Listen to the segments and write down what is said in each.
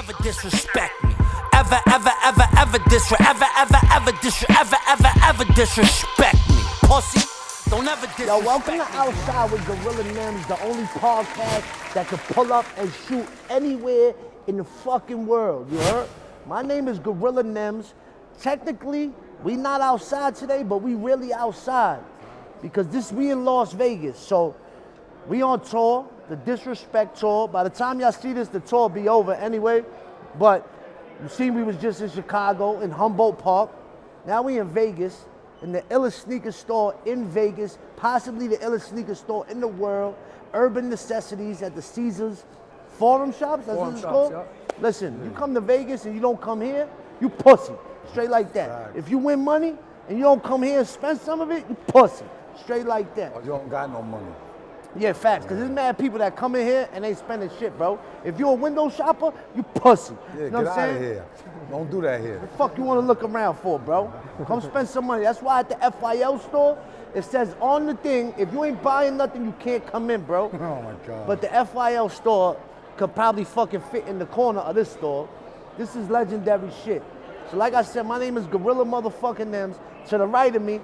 ever disrespect me. Ever disrespect me. Pussy, don't ever disrespect me. Yo, welcome to Outside with Gorilla Nems, the only podcast that can pull up and shoot anywhere in the fucking world, you heard? My name is Gorilla Nems. Technically, we not outside today, but we really outside. Because we in Las Vegas, so we on tour, the Disrespect tour. By the time y'all see this, the tour will be over anyway. But you see we was just in Chicago, in Humboldt Park. Now we in Vegas, in the illest sneaker store in Vegas, possibly the illest sneaker store in the world, Urban Necessities at the Caesars Forum Shops, that's what it's called? Yeah. Listen, you come to Vegas and you don't come here, you pussy, straight like that. Right. If you win money and you don't come here and spend some of it, you pussy, straight like that. Oh, you don't got no money. Yeah, facts, because there's mad people that come in here and ain't spending shit, bro. If you're a window shopper, you pussy. Yeah, you know get what I'm out of here. Don't do that here. The fuck you want to look around for, bro? Come spend some money. That's why at the FYL store, it says on the thing, if you ain't buying nothing, you can't come in, bro. Oh my God. But the FYL store could probably fucking fit in the corner of this store. This is legendary shit. So like I said, my name is Gorilla motherfucking Nems. To the right of me,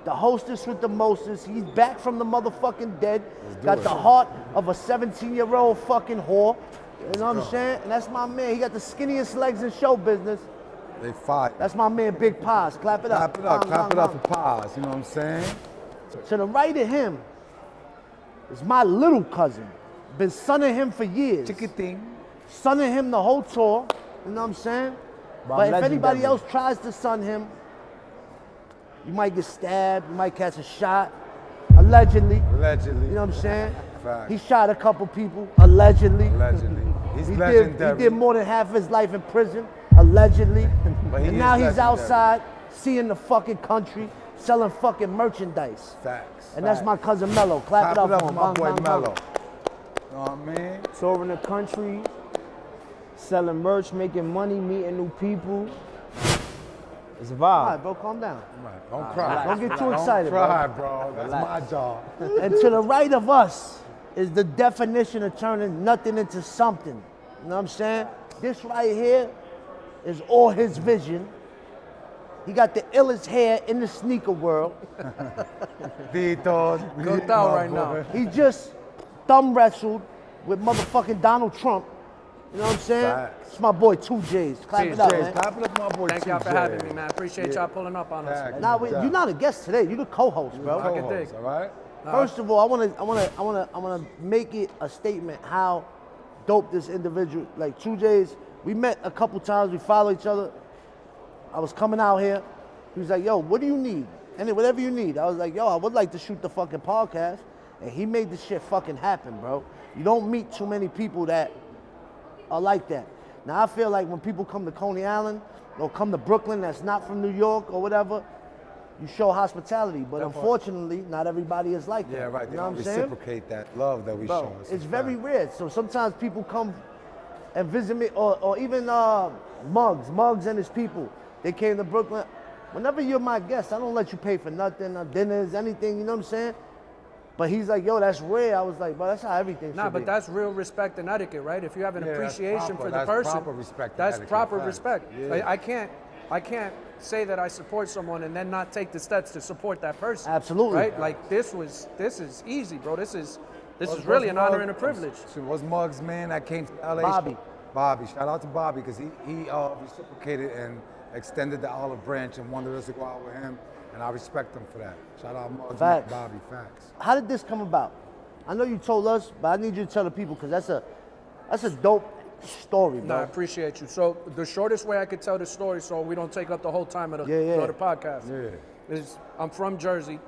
the hostess with the mostest. He's back from the motherfucking dead. Got the heart of a 17-year-old fucking whore. You know what I'm saying? And that's my man. He got the skinniest legs in show business. They fight. That's my man, Big Paz. Clap it up. Clap it up. Clap it up for Paz. You know what I'm saying? To the right of him is my little cousin. Been sunning him for years. Chiquiting. Sunning him the whole tour. You know what I'm saying? But if anybody else tries to sun him, you might get stabbed, you might catch a shot, allegedly. Allegedly. You know what I'm saying? Fact. He shot a couple people, allegedly. Allegedly. He's He legendary. did more than half his life in prison, allegedly. And now he's outside, seeing the fucking country, selling fucking merchandise. Facts. And that's my cousin Mello. Clap it up for my boy Mello. You know what I mean? Touring the country, selling merch, making money, meeting new people. It's a vibe. All right, bro, calm down. Right. Don't cry. Don't get too excited, Don't cry, bro. That's my job. And to the right of us is the definition of turning nothing into something. You know what I'm saying? This right here is all his vision. He got the illest hair in the sneaker world. Go down right now. He just thumb wrestled with motherfucking Donald Trump. You know what I'm saying? Facts. It's my boy 2J's. Clap it up, man. Clap it up, my boy. Thank y'all for having me, man. Appreciate y'all pulling up on us. Nah, you're not a guest today. You're the co-host, bro. I can dig. All right. First of all, I wanna make it a statement how dope this individual, like 2J's. We met a couple times. We follow each other. I was coming out here. He was like, "Yo, what do you need? And whatever you need." I was like, "Yo, I would like to shoot the fucking podcast," and he made the shit fucking happen, bro. You don't meet too many people that are like that. Now I feel like when people come to Coney Island or come to Brooklyn that's not from New York or whatever, you show hospitality. But unfortunately, not everybody is like that. Yeah, right. You They know don't what I'm saying? reciprocate that love that we show. It's very rare. So sometimes people come and visit me, or even Muggs and his people. They came to Brooklyn. Whenever you're my guest, I don't let you pay for nothing, dinners, anything, you know what I'm saying? But he's like, yo, that's rare. I was like, bro, that's how everything should be. Nah, but that's real respect and etiquette, right? If you have an appreciation for the that's person, proper respect and that's etiquette. proper Facts. respect. Yeah. Like, I can't say that I support someone and then not take the steps to support that person. Absolutely. Right? Like this is easy, bro. This is really an honor and a privilege. So what's Muggs, man, that came to LA? Bobby. Shout out to Bobby, because he reciprocated and extended the olive branch and wanted us to go out with him, and I respect him for that. Shout out Muggs, Facts. Bobby, facts. How did this come about? I know you told us, but I need you to tell the people, because that's a dope story, bro. No, I appreciate you. So the shortest way I could tell the story, so we don't take up the whole time of the podcast, is I'm from Jersey.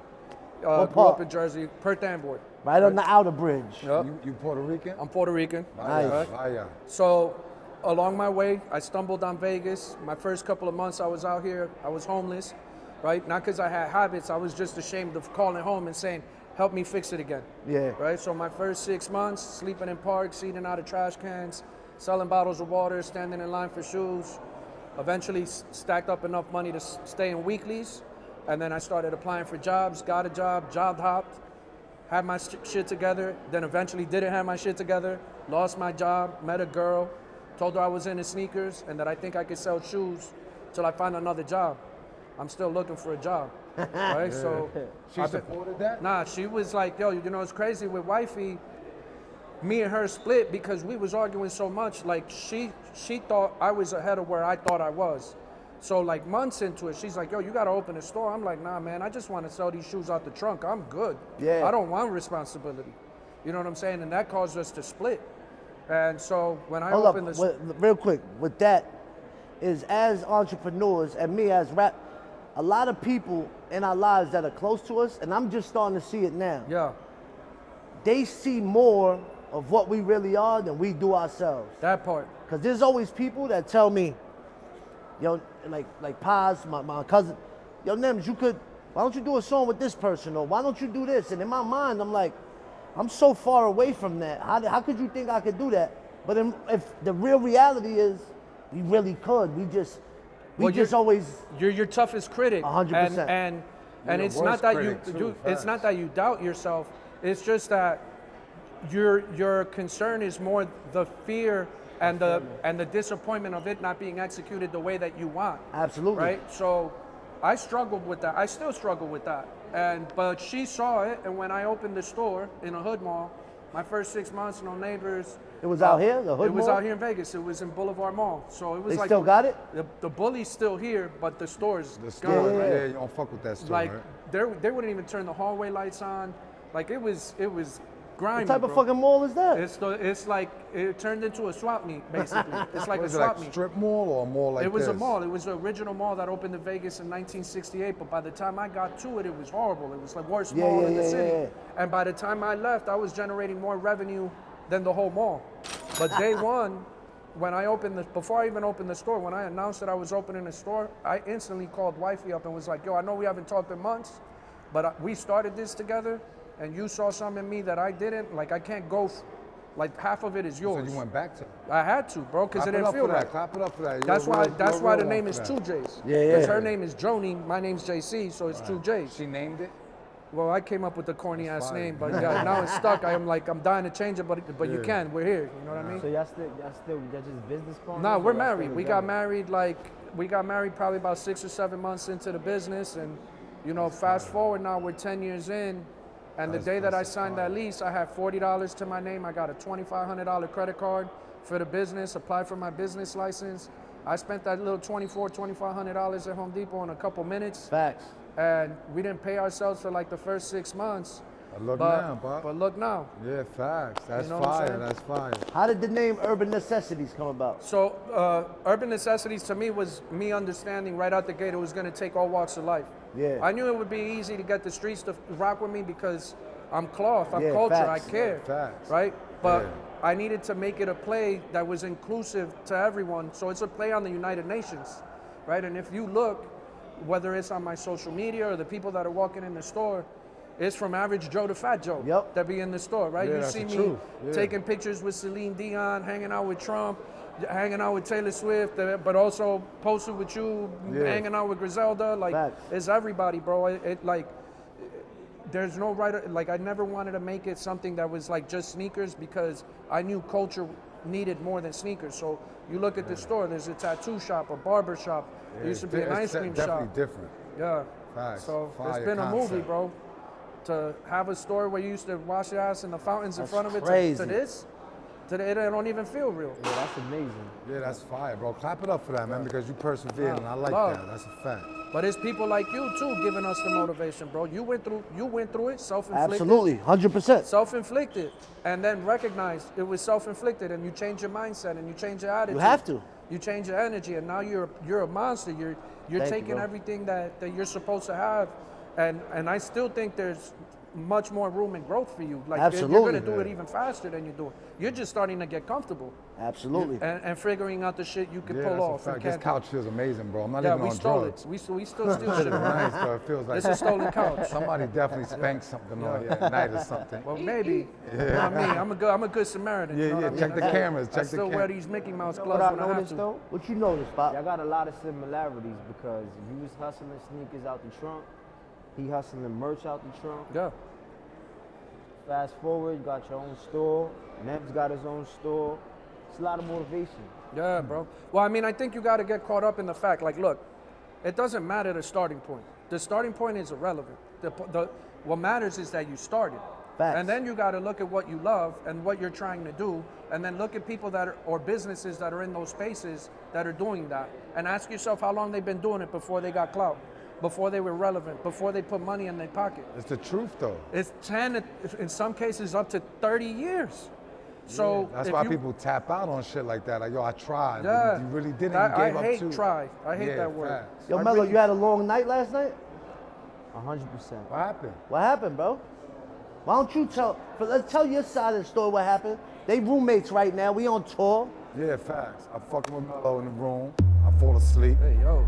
Grew up in Jersey, Perth Amboy. Right on the outer bridge. Yep. You Puerto Rican? I'm Puerto Rican. Nice. Vaya. So along my way, I stumbled on Vegas. My first couple of months I was out here, I was homeless, right? Not because I had habits, I was just ashamed of calling home and saying, help me fix it again. Yeah. Right? So my first 6 months, sleeping in parks, eating out of trash cans, selling bottles of water, standing in line for shoes. Eventually stacked up enough money to stay in weeklies. And then I started applying for jobs, got a job hopped, had my shit together, then eventually didn't have my shit together, lost my job, met a girl, Told her I was into sneakers and that I think I could sell shoes till I find another job. I'm still looking for a job, right? So She supported that? Nah, she was like, yo, you know, it's crazy with wifey. Me and her split because we was arguing so much. Like she thought I was ahead of where I thought I was. So like months into it, she's like, yo, you gotta open a store. I'm like, nah, man, I just want to sell these shoes out the trunk. I'm good. Yeah. I don't want responsibility. You know what I'm saying? And that caused us to split. And so when I Hold up, opened the real quick. With that, is as entrepreneurs and me as rap, a lot of people in our lives that are close to us, and I'm just starting to see it now. yeah, They see more of what we really are than we do ourselves. that part. Cause there's always people that tell me, yo, like Paz, my cousin, yo, Nems, why don't you do a song with this person, or why don't you do this? And in my mind, I'm like, I'm so far away from that. How could you think I could do that? But if the real reality is, we really could. We just always. You're your toughest critic. 100%. And You're it's the not worst that critic, too, it's not facts. that you doubt yourself. It's just that your concern is more the fear and the disappointment of it not being executed the way that you want. Absolutely. Right? So I struggled with that. I still struggle with that. But she saw it, and when I opened the store in a hood mall, my first 6 months, no neighbors. It was out here, the hood It was mall? out here in Vegas. It was in Boulevard Mall. So it was They like still got it? The bully's still here, but the store's The gone. store, Yeah, right? yeah. Yeah, you don't fuck with that store, Like right? they wouldn't even turn the hallway lights on. Like it was grimy. What type of bro. fucking mall is that? It's like it turned into a swap meet basically. It's like a Was it swap like meet. strip mall or a mall like It was a this? mall. It was the original mall that opened in Vegas in 1968. But by the time I got to it, it was horrible. It was the worst Yeah, mall yeah, in the yeah, city. yeah. And by the time I left, I was generating more revenue than the whole mall. But day one, before I even opened the store, when I announced that I was opening a store, I instantly called wifey up and was like, yo, I know we haven't talked in months, but we started this together, and you saw something in me that I didn't. Like I can't go. Like half of it is So yours. you went back to. I had to, bro, because it Clap it didn't up feel for right. that. Clap it up for that. You're That's a why. real- That's you're why a the real name one is for Two that. J's. Yeah, yeah. Because her name is Joni, my name's JC, so it's Two J's. She named it. Well, I came up with the corny ass fire. name, but yeah, now it's stuck. I'm dying to change it, but you Yeah. can. We're here. You know what I mean? So y'all just business partners? No, or we're y'all married. still We got together? married probably about 6 or 7 months into the business, and you know, fast forward now we're 10 years in, and the day that I signed that lease, I had $40 to my name. I got a $2,500 credit card for the business. Applied for my business license. I spent that little $2,500 at Home Depot in a couple minutes, Facts. and we didn't pay ourselves for like the first 6 months. But look now, Bob. But look now. Yeah, facts. That's know what I'm fire. saying? That's fire. How did the name Urban Necessities come about? So, Urban Necessities to me was me understanding right out the gate it was going to take all walks of life. Yeah. I knew it would be easy to get the streets to rock with me because I'm cloth, I'm Yeah, culture, facts. I care. Facts. Right? But Yeah. I needed to make it a play that was inclusive to everyone. So it's a play on the United Nations. Right? And if you look, whether it's on my social media or the people that are walking in the store, it's from average Joe to Fat Joe Yep. that be in the store, right? Yeah, You that's see the me truth. Yeah. taking pictures with Celine Dion, hanging out with Trump, hanging out with Taylor Swift, but also posted with you, Yeah. hanging out with Griselda. Like, Facts. it's everybody, bro. It like, there's no right. Like, I never wanted to make it something that was like just sneakers because I knew culture needed more than sneakers. So you look at the store. There's a tattoo shop, a barber shop. There used to be an ice cream definitely shop. different. Yeah. Facts. So Fire it's been a movie, concept. bro. To have a store where you used to wash your ass in the fountains in That's front of it crazy. to this, it don't even feel real. Yeah, that's amazing. Yeah, that's fire, bro. Clap it up for that, man, because you persevered, and I like Love. that. That's a fact. But it's people like you too giving us the motivation, bro. You went through it, self-inflicted. Absolutely, 100%. Self-inflicted, and then recognized it was self-inflicted, and you change your mindset and you change your attitude. You have to. You change your energy, and now you're a monster. You're Thank you, taking bro. everything that you're supposed to have, and I still think there's much more room and growth for you. Like you're Absolutely. gonna do it even faster than you do it. You're just starting to get comfortable Absolutely. and figuring out the shit you can Yeah, pull that's off. a fact. and This can't- couch feels amazing, bro. I'm not Yeah, even we on stole drugs. it. We still steal shit. Nice, bro. It feels like It's a stolen couch. somebody definitely spanked something on you at night or something. Well, maybe. You know what I mean? I'm a good Samaritan. Yeah, you know yeah, what I check mean? the cameras, I check the still wear cameras. these Mickey Mouse You know gloves what I when I have noticed to. though? What you noticed, Pop? Y'all got a lot of similarities because you was hustling sneakers out the trunk. He hustling merch out the trunk. Yeah. Fast forward, you got your own store. Nems got his own store. It's a lot of motivation. Yeah, bro. Well, I mean, I think you got to get caught up in the fact, like, look, it doesn't matter the starting point. The starting point is irrelevant. What matters is that you started. Facts. And then you got to look at what you love and what you're trying to do, and then look at people that are, or businesses that are in those spaces that are doing that, and ask yourself how long they've been doing it before they got clout, before they were relevant, before they put money in their pocket. It's the truth, though. It's 10, in some cases, up to 30 years. So That's if why you- people tap out on shit like that. Like, yo, I tried. Yeah, But you really didn't. That- You gave I up hate too. try. I hate Yeah, that word. facts. Yo, Mello, you had a long night last night? 100%. What happened? What happened, bro? Why don't you let's tell your side of the story what happened. They roommates right now. We on tour. Yeah, facts. I'm fucking with Mello in the room. I fall asleep. Hey, yo.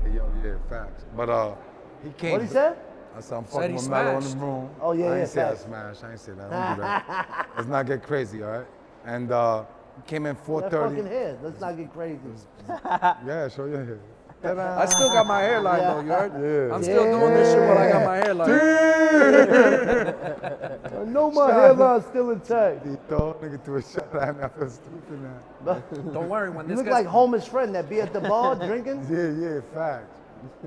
Hey, yo, yeah, facts. But he came. What he said? I said I'm Said fucking he with Mello in smashed. the room. Oh, yeah, I yeah, ain't say I facts. smashed. I ain't say that. Don't do that. Let's not get crazy, all right? And he came in That 4:30. fucking hair. Let's not get crazy. Yeah, show your hair. I still got my hairline though, you heard? Yeah. I'm still doing this shit while I got my hairline. I know my hairline's still intact. He thought nigga threw a shot at me. I feel stupid now. Don't worry, when You this look gets like Homer's friend that be at the bar drinking. Yeah, facts.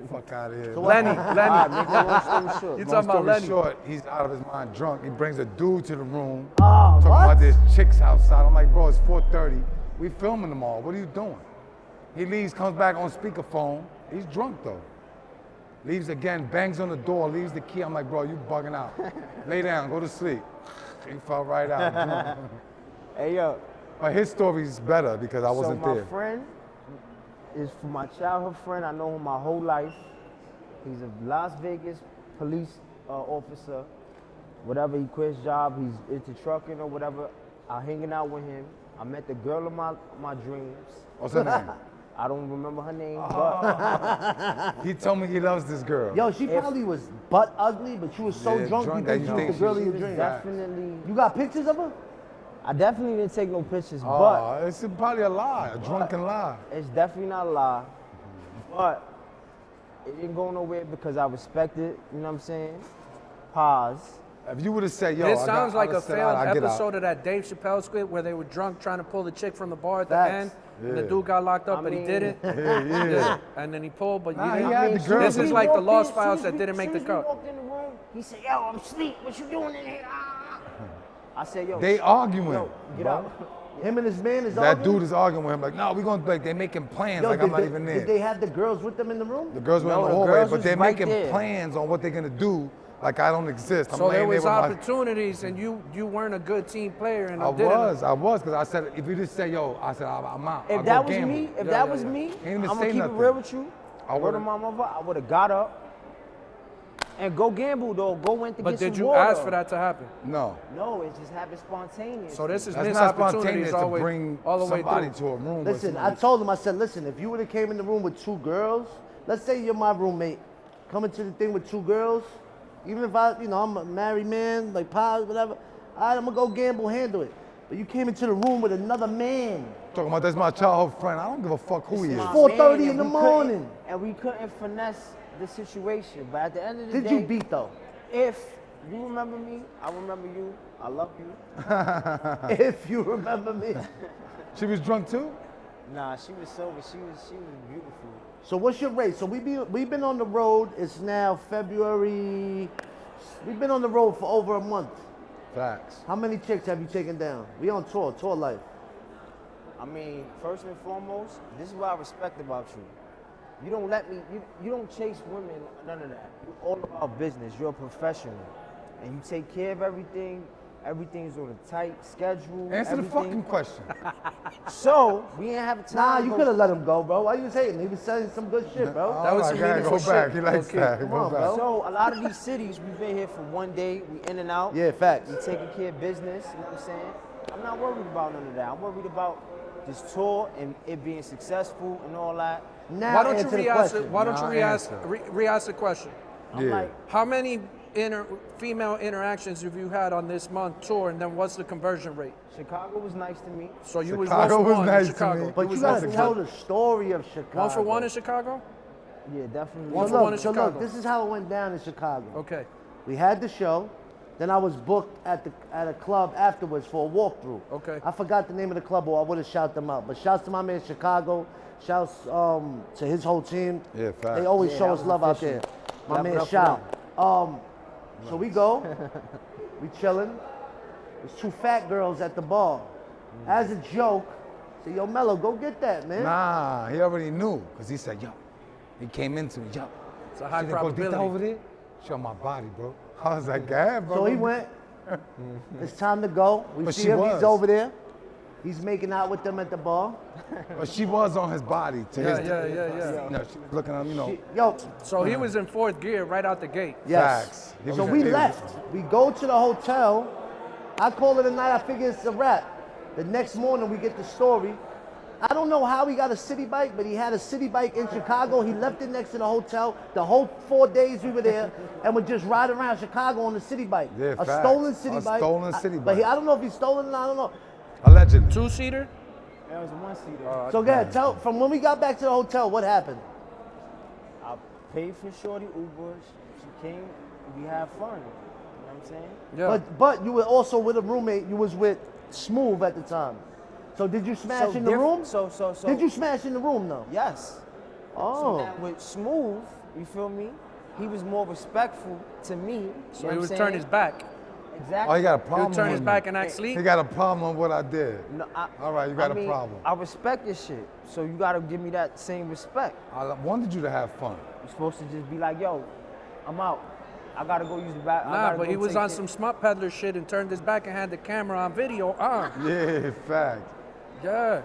Fuck out of here. Lenny, Make Lenny. a long story short. You Long talking about story Lenny? short, he's out of his mind drunk. He brings a dude to the room. Oh, talking what? about this chicks outside. I'm like, bro, it's 4:30. We filming them all. What are you doing? He leaves, comes back on speakerphone. He's drunk though. Leaves again, bangs on the door, leaves the key. I'm like, bro, you bugging out. Lay down, go to sleep. He fell right out. Drunk. Hey, yo. But his story's better because I wasn't so my there. friend is from my childhood friend. I know him my whole life. He's a Las Vegas police officer. Whatever, he quit his job. He's into trucking or whatever. I'm hanging out with him. I met the girl of my dreams. What's her name? I don't remember her name, but He told me he loves this girl. Yo, she probably was butt ugly, but she was so Yeah, drunk, drunk you that think you she was think the girl she of your was dreams. definitely. You got pictures of her? I definitely didn't take no pictures, but Oh, it's probably a lie, a drunken lie. it's definitely not a lie. But it didn't go nowhere because I respect it. You know what I'm saying? Pause. If you would have said, yo, This I sounds got, like I a said, failed I'll get out. episode of that Dave Chappelle skit where they were drunk trying to pull the chick from the bar at the Facts. end. And the Yeah. dude got locked up, I but he mean- didn't. Yeah. And then he pulled, but Nah, you he didn't. had the girl. This is like the Lost Files that Soon as didn't make the we cut. walked in the room, he said, yo, I'm asleep. What you doing in here? Ah. I said, yo, They arguing. yo, get bro. out. Him and his man is That arguing? dude is arguing with him like, no, we gonna like they making plans Yo, like did I'm not they- even there. Did they have the girls with them in the room? The girls were No, in the the hallway, girls but was they're right making there. plans on what they're gonna do. Like I don't exist. I'm So there laying there was with my. opportunities, and you weren't a good team player, and I didn't. was, because I said if you just say, yo, I said I'm out. I'll If that go was gamble. me, if Yeah, that yeah, was yeah. me, even I'm gonna say keep nothing. it real with you. I Word would've- of my mother, I would have got up and go gamble though. Go in to But get did some you water. ask for that to happen? No, No, it just happened spontaneous. So this is that's missed not opportunities spontaneous to always, bring all the way somebody through. to a room. Listen, I told him, I said, listen, if you would have came in the room with two girls, let's say you're my roommate, coming to the thing with two girls, even if I'm a married man, like pause, whatever, all right, I'm gonna go gamble, handle it. But you came into the room with another man. Talking about that's my childhood friend. I don't give a fuck who he is. My 4:30 man, in the and we couldn't- morning. And we couldn't finesse the situation. But at the end of the Did day, you beat though? if you remember me, I remember you. I love you. If you remember me. She was drunk too. Nah, she was sober. She was beautiful. So what's your rate? So we've been on the road. It's now February. We've been on the road for over a month. Facts. How many chicks have you taken down? We on tour life. I mean, first and foremost, this is what I respect about you. You don't let me, you don't chase women, none of that. You're all about business. You're a professional. And you take care of everything. Everything's on a tight schedule. Answer the everything. fucking question. So, we didn't have time. Nah, to you go- could have let him go, bro. Why you was hating? He was saying some good shit, bro. That was All some right, meaningful go back. shit. He likes Okay, that. come Go on, back. bro. So, a lot of these cities, we've been here for one day. We in and out. Yeah, facts. We taking care of business, you know what I'm saying? I'm not worried about none of that. I'm worried about this tour and it being successful and all that. Now Why don't you answer the re-ask it? question. Why don't you Now re-ask answer. re-ask the question? I'm Yeah. like, How many female interactions have you had on this month tour, and then what's the conversion rate? Chicago was nice to me. So you was Chicago one for was one nice in to Chicago. me. But you was gotta one for tell one. the story of Chicago. One for one in Chicago? Yeah, definitely. One So for one look, in so Chicago. look, this is how it went down in Chicago. Okay. We had the show. Then I was booked at a club afterwards for a walkthrough. Okay. I forgot the name of the club, or I would have shouted them out. But shouts to my man Chicago. Shouts to his whole team. Yeah, facts. They always Yeah, show that us was love out official. there. My Clap it man up for Shout. So we go. We chilling. There's 2 fat girls at the bar. As a joke, say, yo, Mello, go get that, man. Nah, he already knew, because he said, yo. He came into me, yo. It's a high See that gordita probability. over there? Show my body, bro. I was like, yeah, bro. So he went. It's time to go. We But see she him. was. He's over there. He's making out with them at the bar. But she was on his body. To Yeah, his, yeah. You know, she was looking at him, you know. Yo, So he was in 4th gear right out the gate. yes. Facts. He So was- we he was- left. We go to the hotel. I call it a night. I figure it's a wrap. The next morning we get the story. I don't know how he got a city bike, but he had a city bike in Chicago. He left it next to the hotel. The whole 4 days we were there and would just ride around Chicago on the city bike. Yeah, a facts. stolen city A bike. stolen city But bike. I don't know if he's stolen it. I don't know. Allegedly. 2-seater? That was a 1-seater. So go ahead, tell from when we got back to the hotel, what happened? I paid for Shorty Uber. She came. We had fun. You know what I'm saying? Yeah. But you were also with a roommate. You was with Smooth at the time. So did you smash So in the diff- room? So. Did you smash in the room though? Yes. Oh. So with Smooth, you feel me? He was more respectful to me. You So know he what was I'm turn saying? his back. Exactly. Oh, he got a He problem would turn his with back me. and act sleep. He got a problem with what I did. No, All right, you got I a mean, problem. I respect your shit. So you gotta give me that same respect. I wanted you to have fun. You're supposed to just be like, yo, I'm out. I gotta go use the back. I Nah, gotta but go he was take on it. some smut peddler shit and turned his back and had the camera on video. Yeah, fact. Yeah.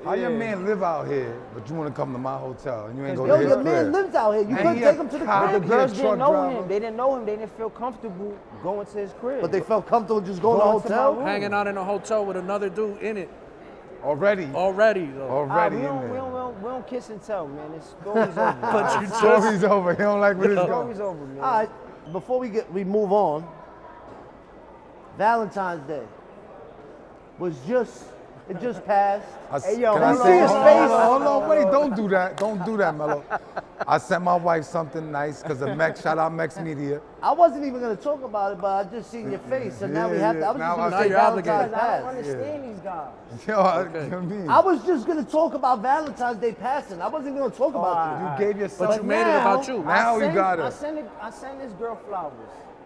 How your Yeah. man live out here, but you want to come to my hotel and you ain't go Yo, to his your man crib? lives out here. You And couldn't he take a him to the cop. But the crib. He a girls truck didn't know driver. him. They didn't know him. They didn't feel comfortable going to his crib. But they felt comfortable just going to Going the to my hotel. room. Hanging out in a hotel with another dude in it Already. already, though. Already we in don't, there. we don't kiss and tell, man. It's story's over. But you Story's over. He don't like where this Story's going. over, man. All right, before we move on, Valentine's Day it just passed. Hey, yo, Can I hold say- on, his hold face. Hold on, wait, don't do that. Don't do that, Mello. I sent my wife something nice because of Mex, shout out Mex Media. I wasn't even gonna talk about it, but I just seen your face, so now we Yeah, have to. I was yeah. just Now gonna I- say Now you're Valentine's obligated. Because I don't passed. understand these guys. Yo, Okay. I mean, I was just gonna talk about Valentine's Day passing. I wasn't gonna talk about you. you gave yourself. But you made it now- about you. Now you got I it. send this girl flowers.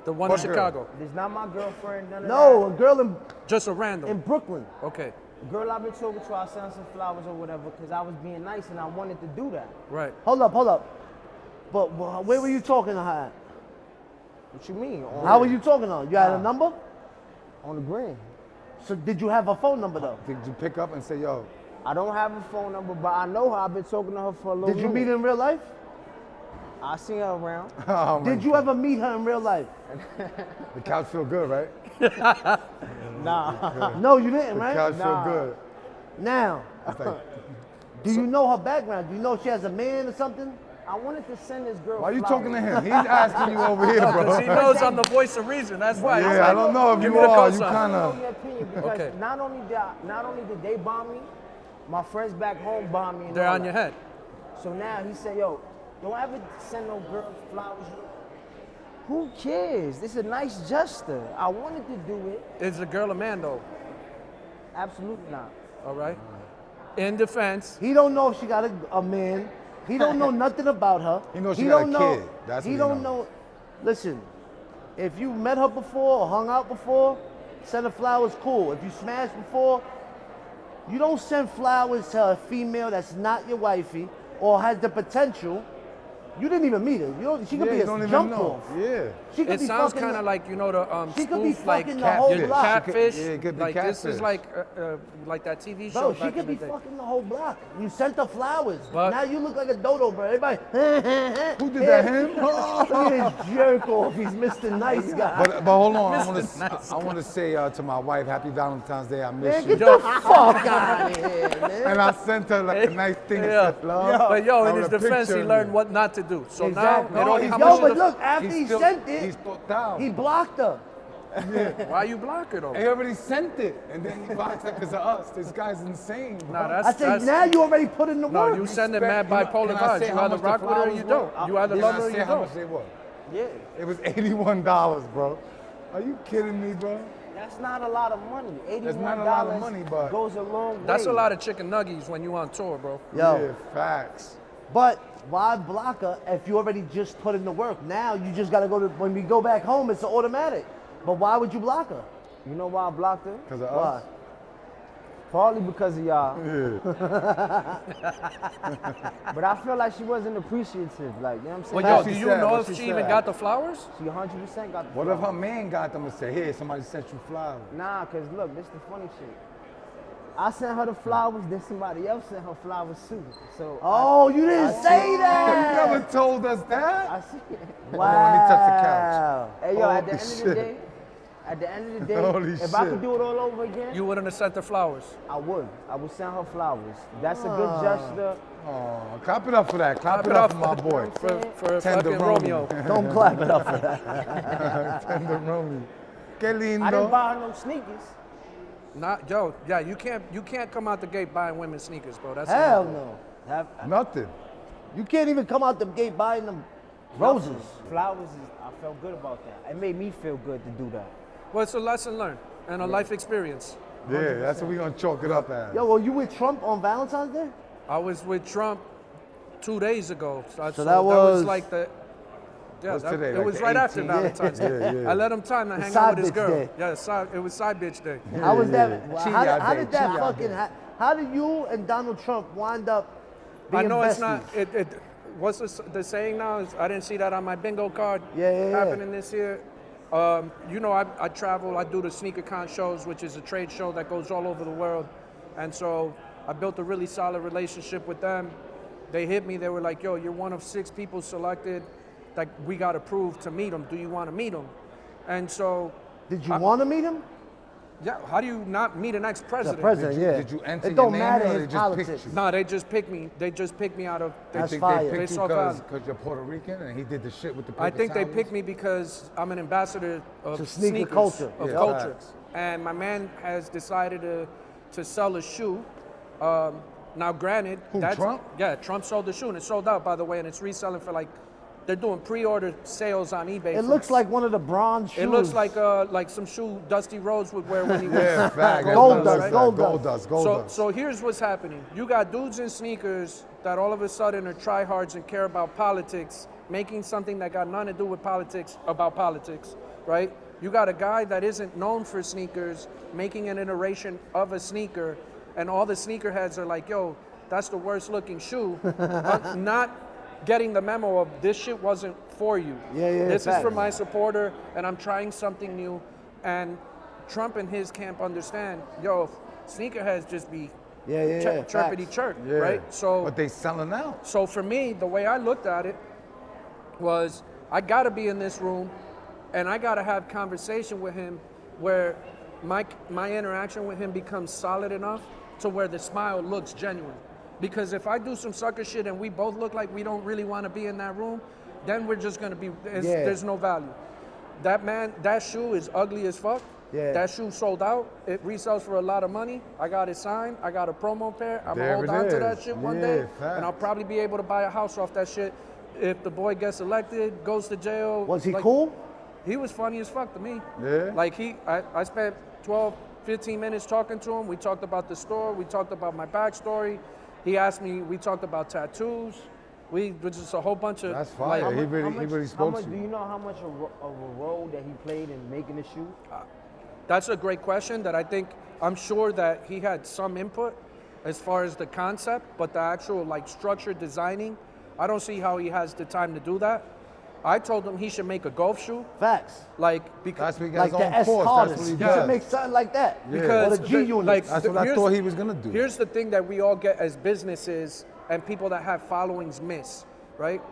The one in What girl? Chicago. This not my girlfriend, none of No, a girl Just a in random. Brooklyn. Okay. that. Girl I've been talking to, I sent some flowers or whatever because I was being nice and I wanted to do that. Right. Hold up. But where were you talking to her? What you mean? How were you talking to her? You had a number? On the green. So did you have a phone number though? Did you pick up and say, yo, I don't have a phone number, but I know her. I've been talking to her for a little Did you meet her in real life? I seen her around. oh, my Did you ever meet her in real life? The couch feel good, right? Nah. No, you didn't, The right? couch Nah. feel good. Now, It's like, do you know her background? Do you know she has a man or something? I wanted to send this girl why you flowers. talking to him? He's asking you over here, Because he bro. knows I'm the voice of reason. That's why. He's Yeah, like, I don't know if give you me the are. You cosign. kind I know of. your opinion because Okay. not only did they bomb me, my friends back home bombed me. And They're all on that. your head. So now he said, yo, don't ever send no girl flowers. Who cares? This is a nice gesture. I wanted to do it. Is the girl a man, though? Absolutely not. All right. In defense, He don't know if she got a man. He don't know nothing about her. He knows she got a don't know, kid. That's he what he don't knows. know. Listen, if you met her before or hung out before, send her flowers, cool. If you smashed before, you don't send flowers to a female that's not your wifey or has the potential. You didn't even meet her. You don't, she could Yeah, be you a don't even jump know. off. Yeah. She could it be sounds fucking kind of like, you know, the she could be spoof, like fucking the whole catfish. block. catfish. Yeah, it could be Like this is catfish. like that TV show Bro, she back could in be the day. fucking the whole block. You sent her flowers. But- now you look like a dodo, bro. Everybody. Who did that, him? Look at this jerk off. He's Mr. Nice Guy. But hold on, Mr. Nice I want to say to my wife, Happy Valentine's Day. I miss Man, you. get the fuck out of here, man. And I sent her like a nice thing Yeah. that said love. But yo, in with his a defense, picture he of learned me. what not to do. So Exactly. now, No, it he's how Yo, much but is look, after He's he still- sent He's it, thought down. he blocked her. why you block her though? He already sent it, and then he blocked it because of us. This guy's insane, bro. Nah, that's I said, now you already put in the no. work. You send it Respect- mad you know, bipolar can I vibes. say You how either much the rock with her or flowers you were? don't. You either Can love I her or say you how don't. much they were? Yeah. It was $81, bro. Are you kidding me, bro? That's not a lot of money. $81 That's not a lot of money, but- goes a long way. That's a lot of chicken nuggies when you on tour, bro. Yo, Yeah, facts. but why block her if you already just put in the work? Now you just gotta go to, when we go back home, it's an automatic. But why would you block her? You know why I blocked her? Because of Why? us? Partly because of y'all. Yeah. But I feel like she wasn't appreciative. Like, you know what I'm saying? Well, yo, What do she you said, know what if she she even said. got the flowers? She 100% got the What if her flowers. man got them and said, here, somebody sent you flowers? Nah, because look, this the funny shit. I sent her the flowers, then somebody else sent her flowers too. So Oh, you didn't say You that. never told us that. I see it. Wow. Let me touch the couch. Hey, yo, at the Holy end of shit. the day, at the end of the day, Holy if I shit. could do it all over again, You wouldn't have sent the flowers. I would. I would send her flowers. That's a good gesture. Oh, clap it up for that. Clap it up for my boy. For Tender fucking Romy. Romeo. Don't clap it up for that. Tender Romy. Que lindo. I didn't buy her no sneakers. Not, yo, yeah, you can't come out the gate buying women's sneakers, bro. That's Hell not- no. Nothing. You can't even come out the gate buying them roses. Flowers, I felt good about that. It made me feel good to do that. Well, it's a lesson learned and a life experience. Yeah, that's what we gonna chalk it up as. Yo, were you with Trump on Valentine's Day? I was with Trump 2 days ago. So that was- like the. Yeah, What's today, it like was the right after 18th? Valentine's Day. Yeah, yeah. I let him time to The hang side out with his bitch girl. day. Yeah, it was side bitch day. How was that? yeah. How Chia did day, that chia fucking? day. How did you and Donald Trump wind up being I know besties? it's not. What's the saying now? Is I didn't see that on my bingo card. Yeah. Happening this year. You know, I travel. I do the SneakerCon shows, which is a trade show that goes all over the world, and so I built a really solid relationship with them. They hit me. They were like, "Yo, you're one of 6 people selected. Like, we got approved to meet him. Do you want to meet him?" And so, Did you want to meet him? yeah, how do you not meet an The ex-president? president, yeah. Did you enter It your don't name matter in or his they just picked politics. you? No, they just picked me. They just picked me out of. That's Think fire. they They picked you saw because value. you're Puerto Rican and he did the shit with the paper I think they towels? picked me because I'm an ambassador of To sneaker sneakers, culture. of Yeah, culture. facts. And my man has decided to sell a shoe. Now, granted, Who, Trump? Yeah, Trump sold the shoe and it sold out, by the way, and it's reselling for like, they're doing pre-order sales on eBay. It looks like one of the bronze shoes. It looks like some shoe Dusty Rhodes would wear when he was Yeah, fact. Gold That's dust, what it gold looks dust. like. Gold so, dust. so here's what's happening. You got dudes in sneakers that all of a sudden are tryhards and care about politics, making something that got nothing to do with politics about politics, right? You got a guy that isn't known for sneakers, making an iteration of a sneaker, and all the sneakerheads are like, yo, that's the worst looking shoe. Not getting the memo of this shit wasn't for you. Yeah, This is for facts. my supporter, and I'm trying something new. And Trump and his camp understand, yo, sneakerheads just be Yeah. chirpity facts. chirp, Yeah. right? So, But they selling out. so for me, the way I looked at it was, I gotta be in this room, and I gotta have conversation with him where my interaction with him becomes solid enough to where the smile looks genuine. Because if I do some sucker shit and we both look like we don't really want to be in that room, then we're just gonna be. There's no value. That shoe is ugly as fuck. Yeah. That shoe sold out. It resells for a lot of money. I got it signed. I got a promo pair. I'm There gonna hold it on to is. that shit one Yeah, day, facts. and I'll probably be able to buy a house off that shit. If the boy gets elected, goes to jail. Was he like, cool? He was funny as fuck to me. Yeah? Like I spent 12, 15 minutes talking to him. We talked about the store. We talked about my backstory. He asked me. We talked about tattoos. We just a whole bunch of. That's fire. like, He really spoke to do you. you know how much of a role that he played in making the shoe? That's a great question that I'm sure that he had some input as far as the concept, but the actual like structure designing, I don't see how he has the time to do that. I told him he should make a golf shoe, Facts. like because That's what he got Like his the own S force. Carters. That's what he You does. should make something like that. because Or the G unit. like That's what I here's- thought he was gonna do. Here's the thing that we all get as businesses and people that have followings miss, right?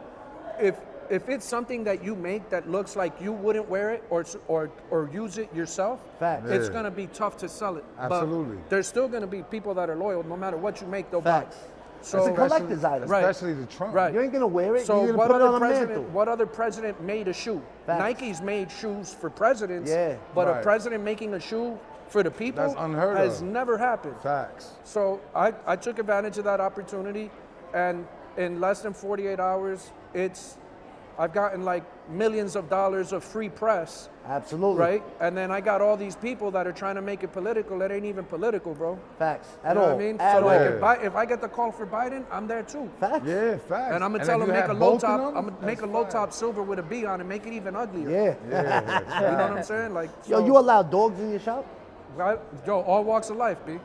If it's something that you make that looks like you wouldn't wear it or use it yourself, Facts. it's Yeah. gonna be tough to sell it. Absolutely. But there's still gonna be people that are loyal, no matter what you make, they'll Facts. buy. It's So a collector's item. Right. Especially the Trump. Right. You ain't gonna wear it. So You're gonna what put it other on a mantle. president? What other president made a shoe? Facts. Nike's made shoes for presidents. Yeah. But a Right. president making a shoe for the people That's unheard has of. never happened. Facts. So I took advantage of that opportunity, and in less than 48 hours, I've gotten like millions of dollars of free press, Absolutely. right? And then I got all these people that are trying to make it political. That ain't even political, bro. Facts. You At know all. what I mean? At So like, all. if I get the call for Biden, I'm there too. Facts. Yeah, facts. And I'm gonna if tell him you make a have low both of top. them, I'm gonna make a that's low fire. top silver with a B on it, make it even uglier. Yeah. Yeah, You know what I'm saying? Like, Yo, so- you allow dogs in your shop? right? Yo, all walks of life, B.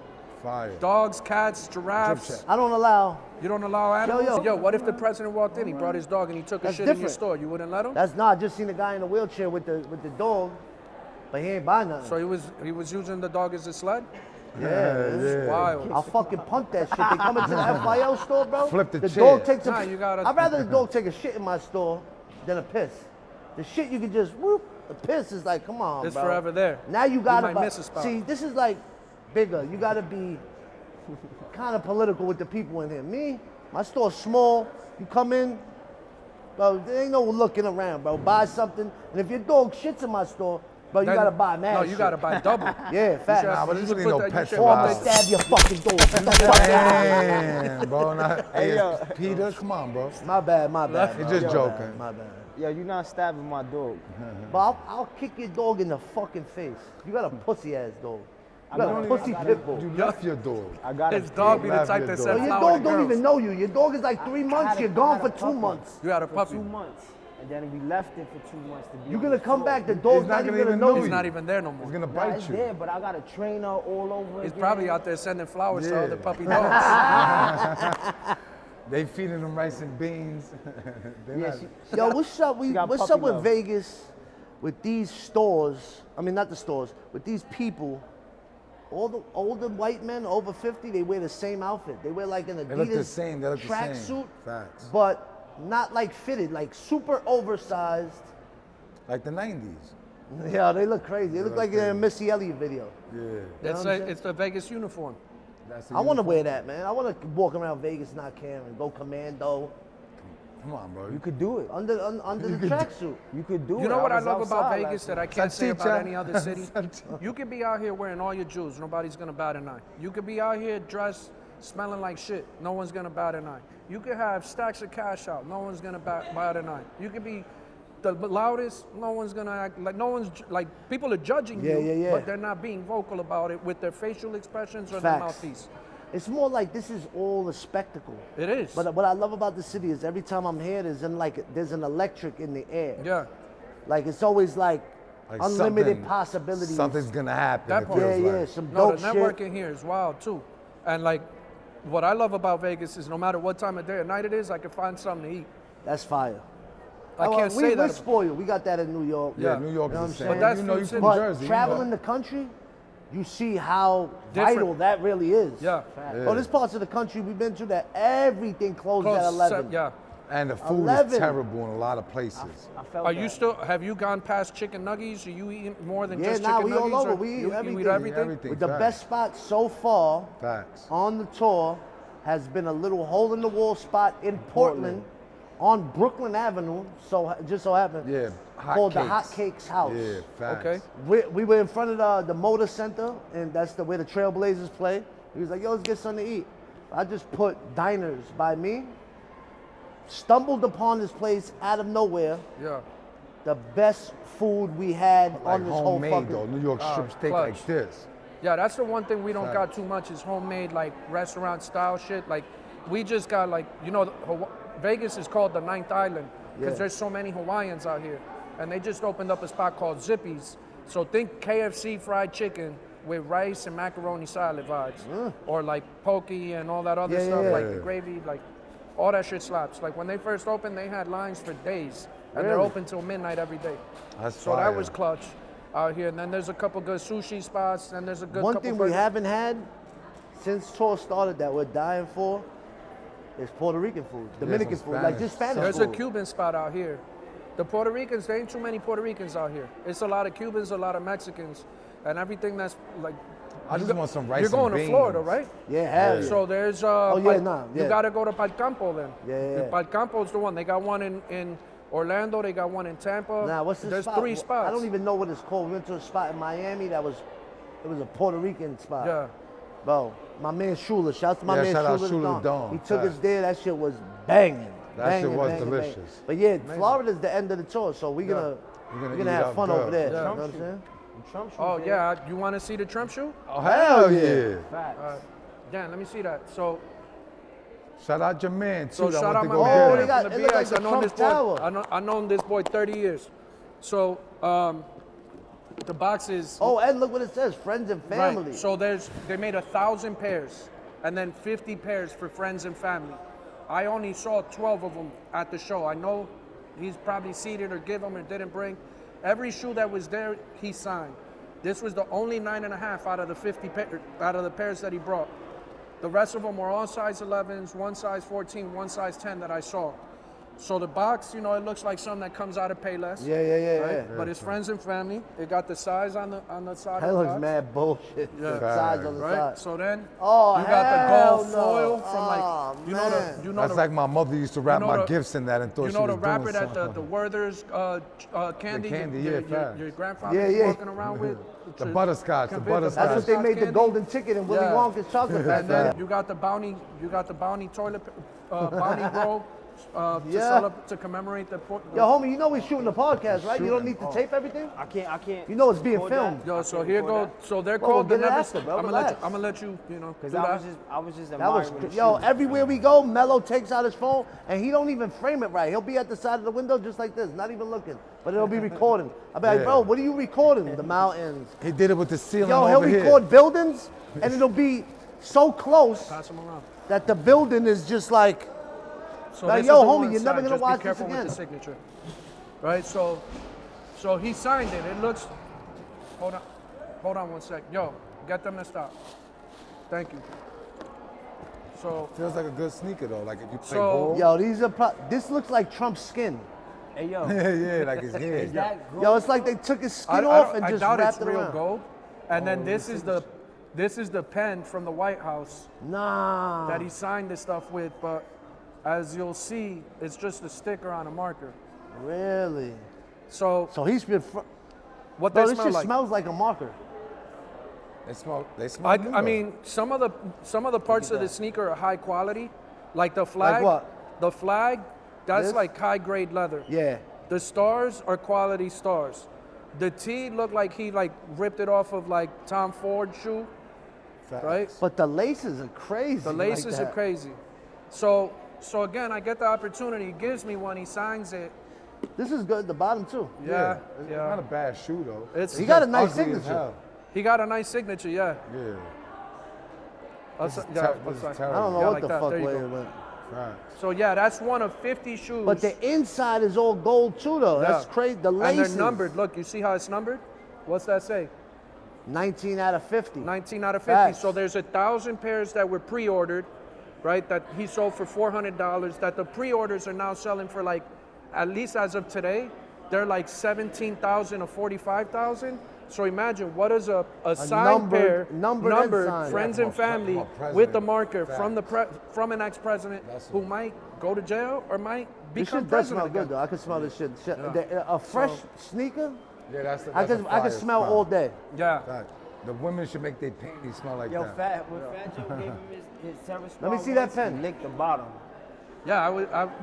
fire. Dogs, cats, giraffes. I don't allow. You don't allow animals? yo. What if the president walked in, he brought his dog and he took a That's shit in your different. store? You wouldn't let him? That's not. I just seen a guy in a wheelchair with the dog, but he ain't buy nothing. So he was using the dog as a sled? yeah. It's wild. I'll fucking punt that shit. They come into the FYL store, bro. Flip the dog chair. takes a. Nah, you gotta- I'd rather the dog take a shit in my store than a piss. The shit you can just whoop. The piss is like, come on, It's bro. forever there. Now you gotta might miss a spot. see. This is like bigger. You gotta be kind of political with the people in here. Me, my store's small. You come in, bro. There ain't no looking around, bro. Buy something, and if your dog shits in my store, bro, you Then- gotta buy mad No, shit. you gotta buy double. Yeah, facts. Nah, but You this should really put no that- you pet should store. Or I'm put gonna that- stab your fucking dog. You know what I'm saying? Damn, bro. Not, hey, yo. Peter, come on, bro. My bad, my bad. You're bro. just My joking. bad, my bad. Yo, you not stabbing my dog. But I'll kick your dog in the fucking face. You got a pussy ass dog. You got a don't pussy even- pit bull. You left your dog. I got His dog be the Love type your that dog. said Yo, your flower dog to don't girls. even know you. Your dog is like 3 months. You're gone for 2 months. You had a for puppy. 2 months, and then we left it for 2 months to be. You're on gonna the come floor. back. The dog's not even gonna know know you. He's you. not even there no He's more. gonna Nah, bite it's you. there, but I got a trainer all over He's again. probably out there sending flowers to Yeah. other puppy dogs. They feeding them rice and beans. They're Yeah, not- she- Yo, what's up? got What's puppy up with love. Vegas? With these stores? I mean, not the stores. With these people. All the older white men over 50, they wear the same outfit. They wear like an Adidas They look the same. They look the same. tracksuit, Facts. but not like fitted, like super oversized. Like the 90s. Yeah, they look crazy. They look look like they're in a crazy. Missy Elliott video. Yeah. know It's, what I'm saying? it's the Vegas uniform. That's the I want to uniform. wear that, man. I want to walk around Vegas not caring, go commando Come on, bro. You could do it. under the tracksuit. You could do it. You know what I was love about outside Vegas last that I night. can't say about Salchicha. any other city? You could be out here wearing all your jewels. Nobody's going to bat an eye. You could be out here dressed, smelling like shit. No one's going to bat an eye. You could have stacks of cash out. No one's going to bat an eye. You could be the loudest. No one's going to act like, no one's, like, people are judging Yeah, you, yeah. but they're not being vocal about it with their facial expressions or their Facts. mouthpiece. It's more like this is all a spectacle. It is. But what I love about the city is every time I'm here, there's an electric in the air. Yeah. Like it's always like unlimited something- possibilities. Something's gonna happen. That it part. Yeah, feels yeah, like. some No, dope the shit. networking here is wild too. And like, what I love about Vegas is no matter what time of day or night it is, I can find something to eat. That's fire. I can't we, say We're that. spoiled. We got that in New York. Yeah, Yeah. New York You know is the what I'm same. saying? But that's you know, you Food from But Jersey. you traveling know. the country, you see how Different. vital that really is. Yeah. Oh, there's parts of the country we've been to that everything closed Close at 11. Yeah. And the food 11. is terrible in a lot of places. I felt Are that. you still? Have you gone past chicken nuggets? Are you eating more than Yeah, just nah, chicken we all nuggets? over. or We eat you everything. eat everything. Everything. With the Facts. best spot so far Facts. on the tour has been a little hole in the wall spot in Portland on Brooklyn Avenue. So just so happened. Yeah, Hot called the Cakes. Hot Cakes House. Yeah, facts. Okay. We were in front of the Motor Center, and that's where the Trailblazers play. He was like, yo, let's get something to eat. I just put diners by me, stumbled upon this place out of nowhere. Yeah. The best food we had Like on this whole homemade fucking. though. New York strip steak clutch. like this. Yeah, that's the one thing we don't got Facts. too much is homemade like restaurant style shit. Like we just got like Vegas is called the Ninth Island because Yeah. there's so many Hawaiians out here, and they just opened up a spot called Zippy's. So think KFC fried chicken with rice and macaroni salad vibes, or like poke and all that other Yeah, stuff, yeah. like Yeah. the gravy, like all that shit slaps. Like when they first opened, they had lines for days, and they're Really? open till midnight every day. That's So fire. that was clutch out here. And then there's a couple good sushi spots, and there's a good One couple thing we burgers. haven't had since tour started that we're dying for is Puerto Rican food, Dominican food, like Spanish. just Spanish There's food. a Cuban spot out here. The Puerto Ricans, there ain't too many Puerto Ricans out here. It's a lot of Cubans, a lot of Mexicans, and everything that's like. I just want some rice You're going and to Florida, beans. right? Yeah, hell yeah. So there's Oh, yeah, nah, you yeah. gotta go to Pal Campo then. Yeah, yeah. Pal Campo's the one. They got one in Orlando. They got one in Tampa. Nah, what's this There's spot? 3 spots. I don't even know what it's called. We went to a spot in Miami it was a Puerto Rican spot. Yeah. Bro, my man Shula, shouts to my Yeah, man shout out Shula Shula the Don. Don. He took us Facts. there, that shit was banging. That shit Banging, was banging, delicious. banging. But yeah, Florida's the end of the tour, so we're gonna eat have up fun good. over there. Yeah. You know what I'm saying? Trump shoes Oh there. yeah, you want to see the Trump shoe? Oh, hell yeah. Facts. Dan, let me see that. So Shout out your man, too. So I shout went out to my go man get they him. got- from it the look like BX. the I known this Trump boy. Tower. I known this boy 30 years. So the box is Oh, and look what it says, friends and family. right. So they made 1,000 pairs and then 50 pairs for friends and family. I only saw 12 of them at the show. I know he's probably seated or give them or didn't bring. Every shoe that was there, he signed. This was the only 9.5 out of the 50 out of the pairs that he brought. The rest of them were all size 11s, one size 14, one size 10 that I saw. So the box, you know, it looks like something that comes out of Payless. Yeah. But it's friends and family. It got the size on the side That of the looks box. mad bullshit. Yeah. The size on the Right. side. So then Oh, you got the hell gold no. foil from Oh, like you know man. the That's like my mother used to wrap know my the- gifts in that and thought you she know was the wrapper doing that something. the Werther's candy, candy, your, yeah, facts. your grandfather Yeah, was yeah. walking around with. The butterscotch, the Convict butterscotch. That's what they made the candy. golden ticket in Willy Yeah. Wonka's chocolate And factory. then you got the bounty toilet, bounty roll Yeah. to commemorate the. Yo, homie, you know we're shooting a podcast, right? You don't need to tape everything? I can't. You know it's being record that. filmed. Yo, I so can't here record go. So they're Well, called get the it never. after, bro. I'm Relax. gonna let you. You know. Because do I that. was just That was, admiring the yo, shoes. everywhere we go, Mello takes out his phone and he don't even frame it right. He'll be at the side of the window just like this, not even looking. But it'll be recording. I'll be like, Yeah. bro, what are you recording? The mountains. He did it with the ceiling Yo, he'll over here. record buildings and it'll be so close Pass them around. that the building is just like, So Like, this yo, is the homie, one you're never side. gonna Just watch be this careful again. with the signature. Right. So he signed it. It looks. Hold on one sec. Yo, get them to stop. Thank you. So Feels like a good sneaker though. Like if you play So- ball. yo, this looks like Trump's skin. Hey yo, Yeah, like his is head. that gold? Yo, it's like they took his skin I off and I just doubt wrapped it's it real around. gold. And then this is the pen from the White House Nah. that he signed this stuff with. But as you'll see, it's just a sticker on a marker. Really? So So he's been. what Bro, they this smell shit like? smells like a marker. They smell I good, though. mean, some of the parts of the sneaker are high quality, like the flag. what? The flag, that's This? like high grade leather. Yeah. The stars are quality stars. The tee looked like he like ripped it off of like Tom Ford shoe, right? But the laces are crazy. The laces are crazy. So again, I get the opportunity. He gives me one. He signs it. This is good. The bottom too. Yeah, It's yeah. not a bad shoe though. It's He got a Just nice ugly as signature. hell. he got a nice signature. Yeah. Yeah. That's- This is yeah, ter- what's this that? is I don't terrible. know Yeah, what like the that. fuck There you way go. it went. Right. So yeah, that's one of 50 shoes. But the inside is all gold too, though. That's Yeah. crazy. The And laces. they're numbered. Look, you see how it's numbered? What's that say? 19 out of 50. 19 out of 50. Facts. So there's 1,000 pairs that were pre-ordered, right? That he sold for $400. That the pre-orders are now selling for like, at least as of today, they're like 17,000 or 45,000. So imagine what is a signed pair, numbered and signed. friends Yeah, and from a family president. with the marker Facts. from an ex-president who might go to jail or might This become shit does smell president good, again. though. I can smell this shit. Yeah. A fresh So- sneaker, Yeah, that's I can smell all day. Yeah. Fact. The women should make their panties smell like Yo, that. when Fat Joe gave him his service Let me see that pen. He licked the bottom. Yeah,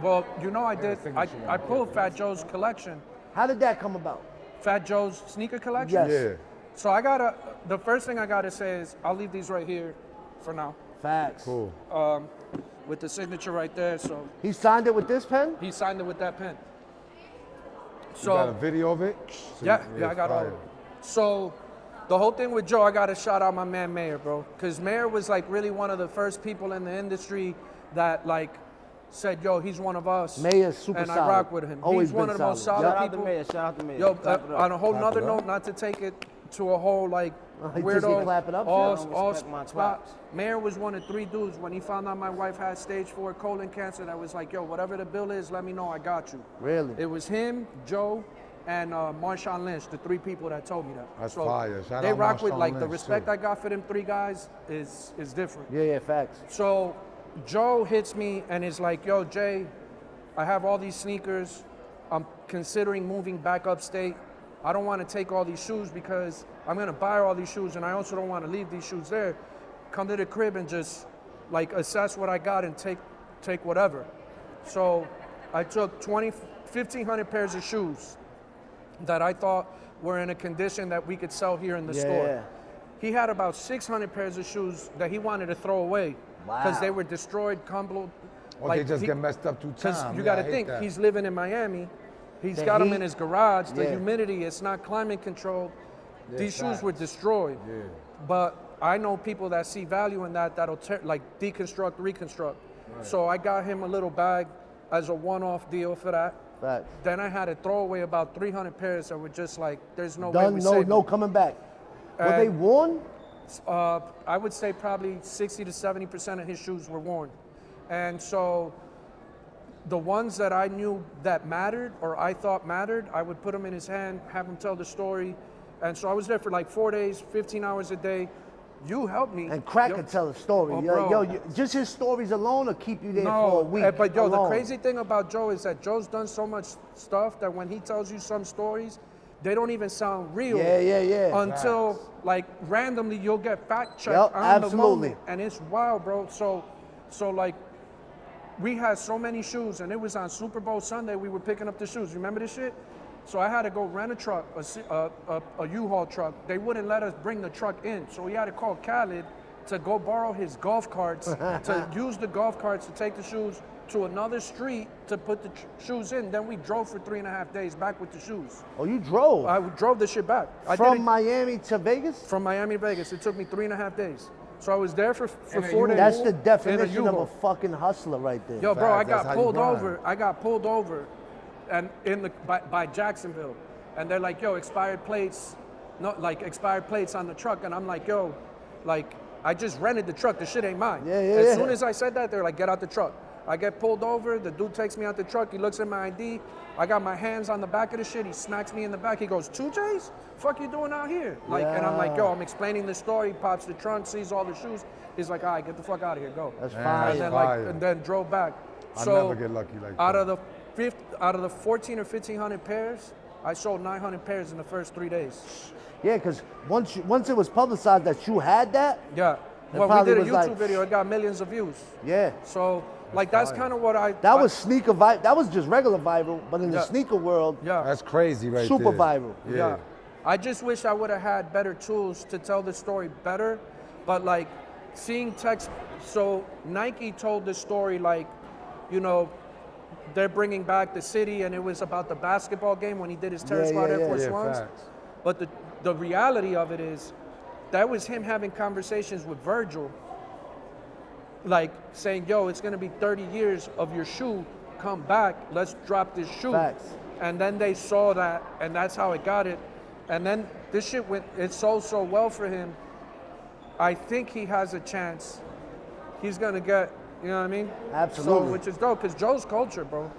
well, you know I did. signature I pulled Fat Joe's collection, How did that come about? Fat Joe's sneaker collection. Yes. Yeah. So the first thing I gotta say is I'll leave these right here for now, Facts. Cool. with the signature right there. So He signed it with this pen? he signed it with that pen. You got a So video of it? yeah, I it's got all of fire. it. So the whole thing with Joe, I gotta shout out my man Mayor, bro, because Mayor was like really one of the first people in the industry that like said, yo, he's one of us. Mayor's super and I solid. rock with him. Always He's one been of the most solid. solid Shout out to people. Mayor. Shout out to Mayor. Yo, Clap it up. on a whole Clap nother it note, up. not to take it to a whole like He just weirdo. get clap it up, all, shit. all Respect my spots. twaps. Mayor was one of 3 dudes when he found out my wife had stage 4 colon cancer. That was like, yo, whatever the bill is, let me know. I got you. Really? It was him, Joe, and Marshawn Lynch, the 3 people that told me that. That's fire. Shout they out rock with Marshawn like the Lynch, respect too. I got for them 3 guys is different. Yeah, facts. So Joe hits me and is like, yo, Jay, I have all these sneakers. I'm considering moving back upstate. I don't want to take all these shoes because I'm going to buy all these shoes and I also don't want to leave these shoes there. Come to the crib and just like assess what I got and take whatever. So I took 1,500 pairs of shoes that I thought were in a condition that we could sell here in the store. Yeah. He had about 600 pairs of shoes that he wanted to throw away because they were destroyed, crumbled. Or they just get messed up through Because time. you Yeah, got I to hate think, that. he's living in Miami. He's The got them heat. in his garage. The Yeah. humidity, it's not climate controlled. Yeah, These shoes were facts. destroyed. Yeah. But I know people that see value in that, that'll like deconstruct, reconstruct. So I got him a little bag as a one-off deal for that. Facts. Then I had to throw away about 300 pairs that were just like, there's no way Done, we no, save no them. coming back. Were And- they worn? I would say probably 60 to 70% of his shoes were worn. And so the ones that I knew that mattered or I thought mattered, I would put them in his hand, have him tell the story. And so I was there for like 4 days, 15 hours a day. You helped me. And Crack Yo- could tell a story. Oh, yo, bro. just his stories alone will keep you there for a week. But yo, the alone. crazy thing about Joe is that Joe's done so much stuff that when he tells you some stories, they don't even sound real. Yeah. Until like randomly you'll get fact checked Yep, on absolutely. the moment, and it's wild, bro. So like we had so many shoes, and it was on Super Bowl Sunday. We were picking up the shoes. Remember this shit? So I had to go rent a truck, a U-Haul truck. They wouldn't let us bring the truck in, so we had to call Khaled to go borrow his golf carts to use the golf carts to take the shoes to another street to put the shoes in. Then we drove for 3.5 days back with the shoes. Oh, you drove I drove the shit back. I did from it Miami to Vegas? from Miami to Vegas. It took me 3.5 days. So I was there for In a 4 days. That's the in a definition of a U-Haul. fucking hustler right there. Yo, bro, I Facts, that's got how you pulled grind. over. I got pulled over, and by Jacksonville, and they're like, "Yo, expired plates, expired plates on the truck," and I'm like, "Yo, like I just rented the truck. The shit ain't mine." Yeah, As soon as I said that, they're like, "Get out the truck." I get pulled over. The dude takes me out the truck. He looks at my ID. I got my hands on the back of the shit. He smacks me in the back. He goes, 2 J's? Fuck you doing out here? And I'm like, yo, I'm explaining the story. He pops the trunk, sees all the shoes. He's like, all right, get the fuck out of here, go. That's Man, fine. that's And then fire. and then drove back. I So never get lucky like out that. of the 14 or 1500 pairs, I sold 900 pairs in the first 3 days. Yeah, because once it was publicized that you had that, Yeah. It Well, we probably did a was YouTube like- video. It got millions of views. yeah. So like that's fire. kind of what I. That was sneaker viral. That was just regular viral, but in the Yeah. sneaker world, Yeah. That's crazy right super there. viral. Yeah. I just wish I would have had better tools to tell the story better. But like seeing text, so Nike told the story like, you know, they're bringing back the city, and it was about the basketball game when he did his Terror Yeah, Squad yeah, Air yeah. Force Yeah, Ones. facts. But the reality of it is, that was him having conversations with Virgil, like saying, yo, it's gonna be 30 years of your shoe, come back, let's drop this shoe. Facts. And then they saw that, and that's how it got it. And then this shit went, it sold so well for him. I think he has a chance. He's gonna get, you know what I mean? Absolutely. So, which is dope, because Joe's culture, bro.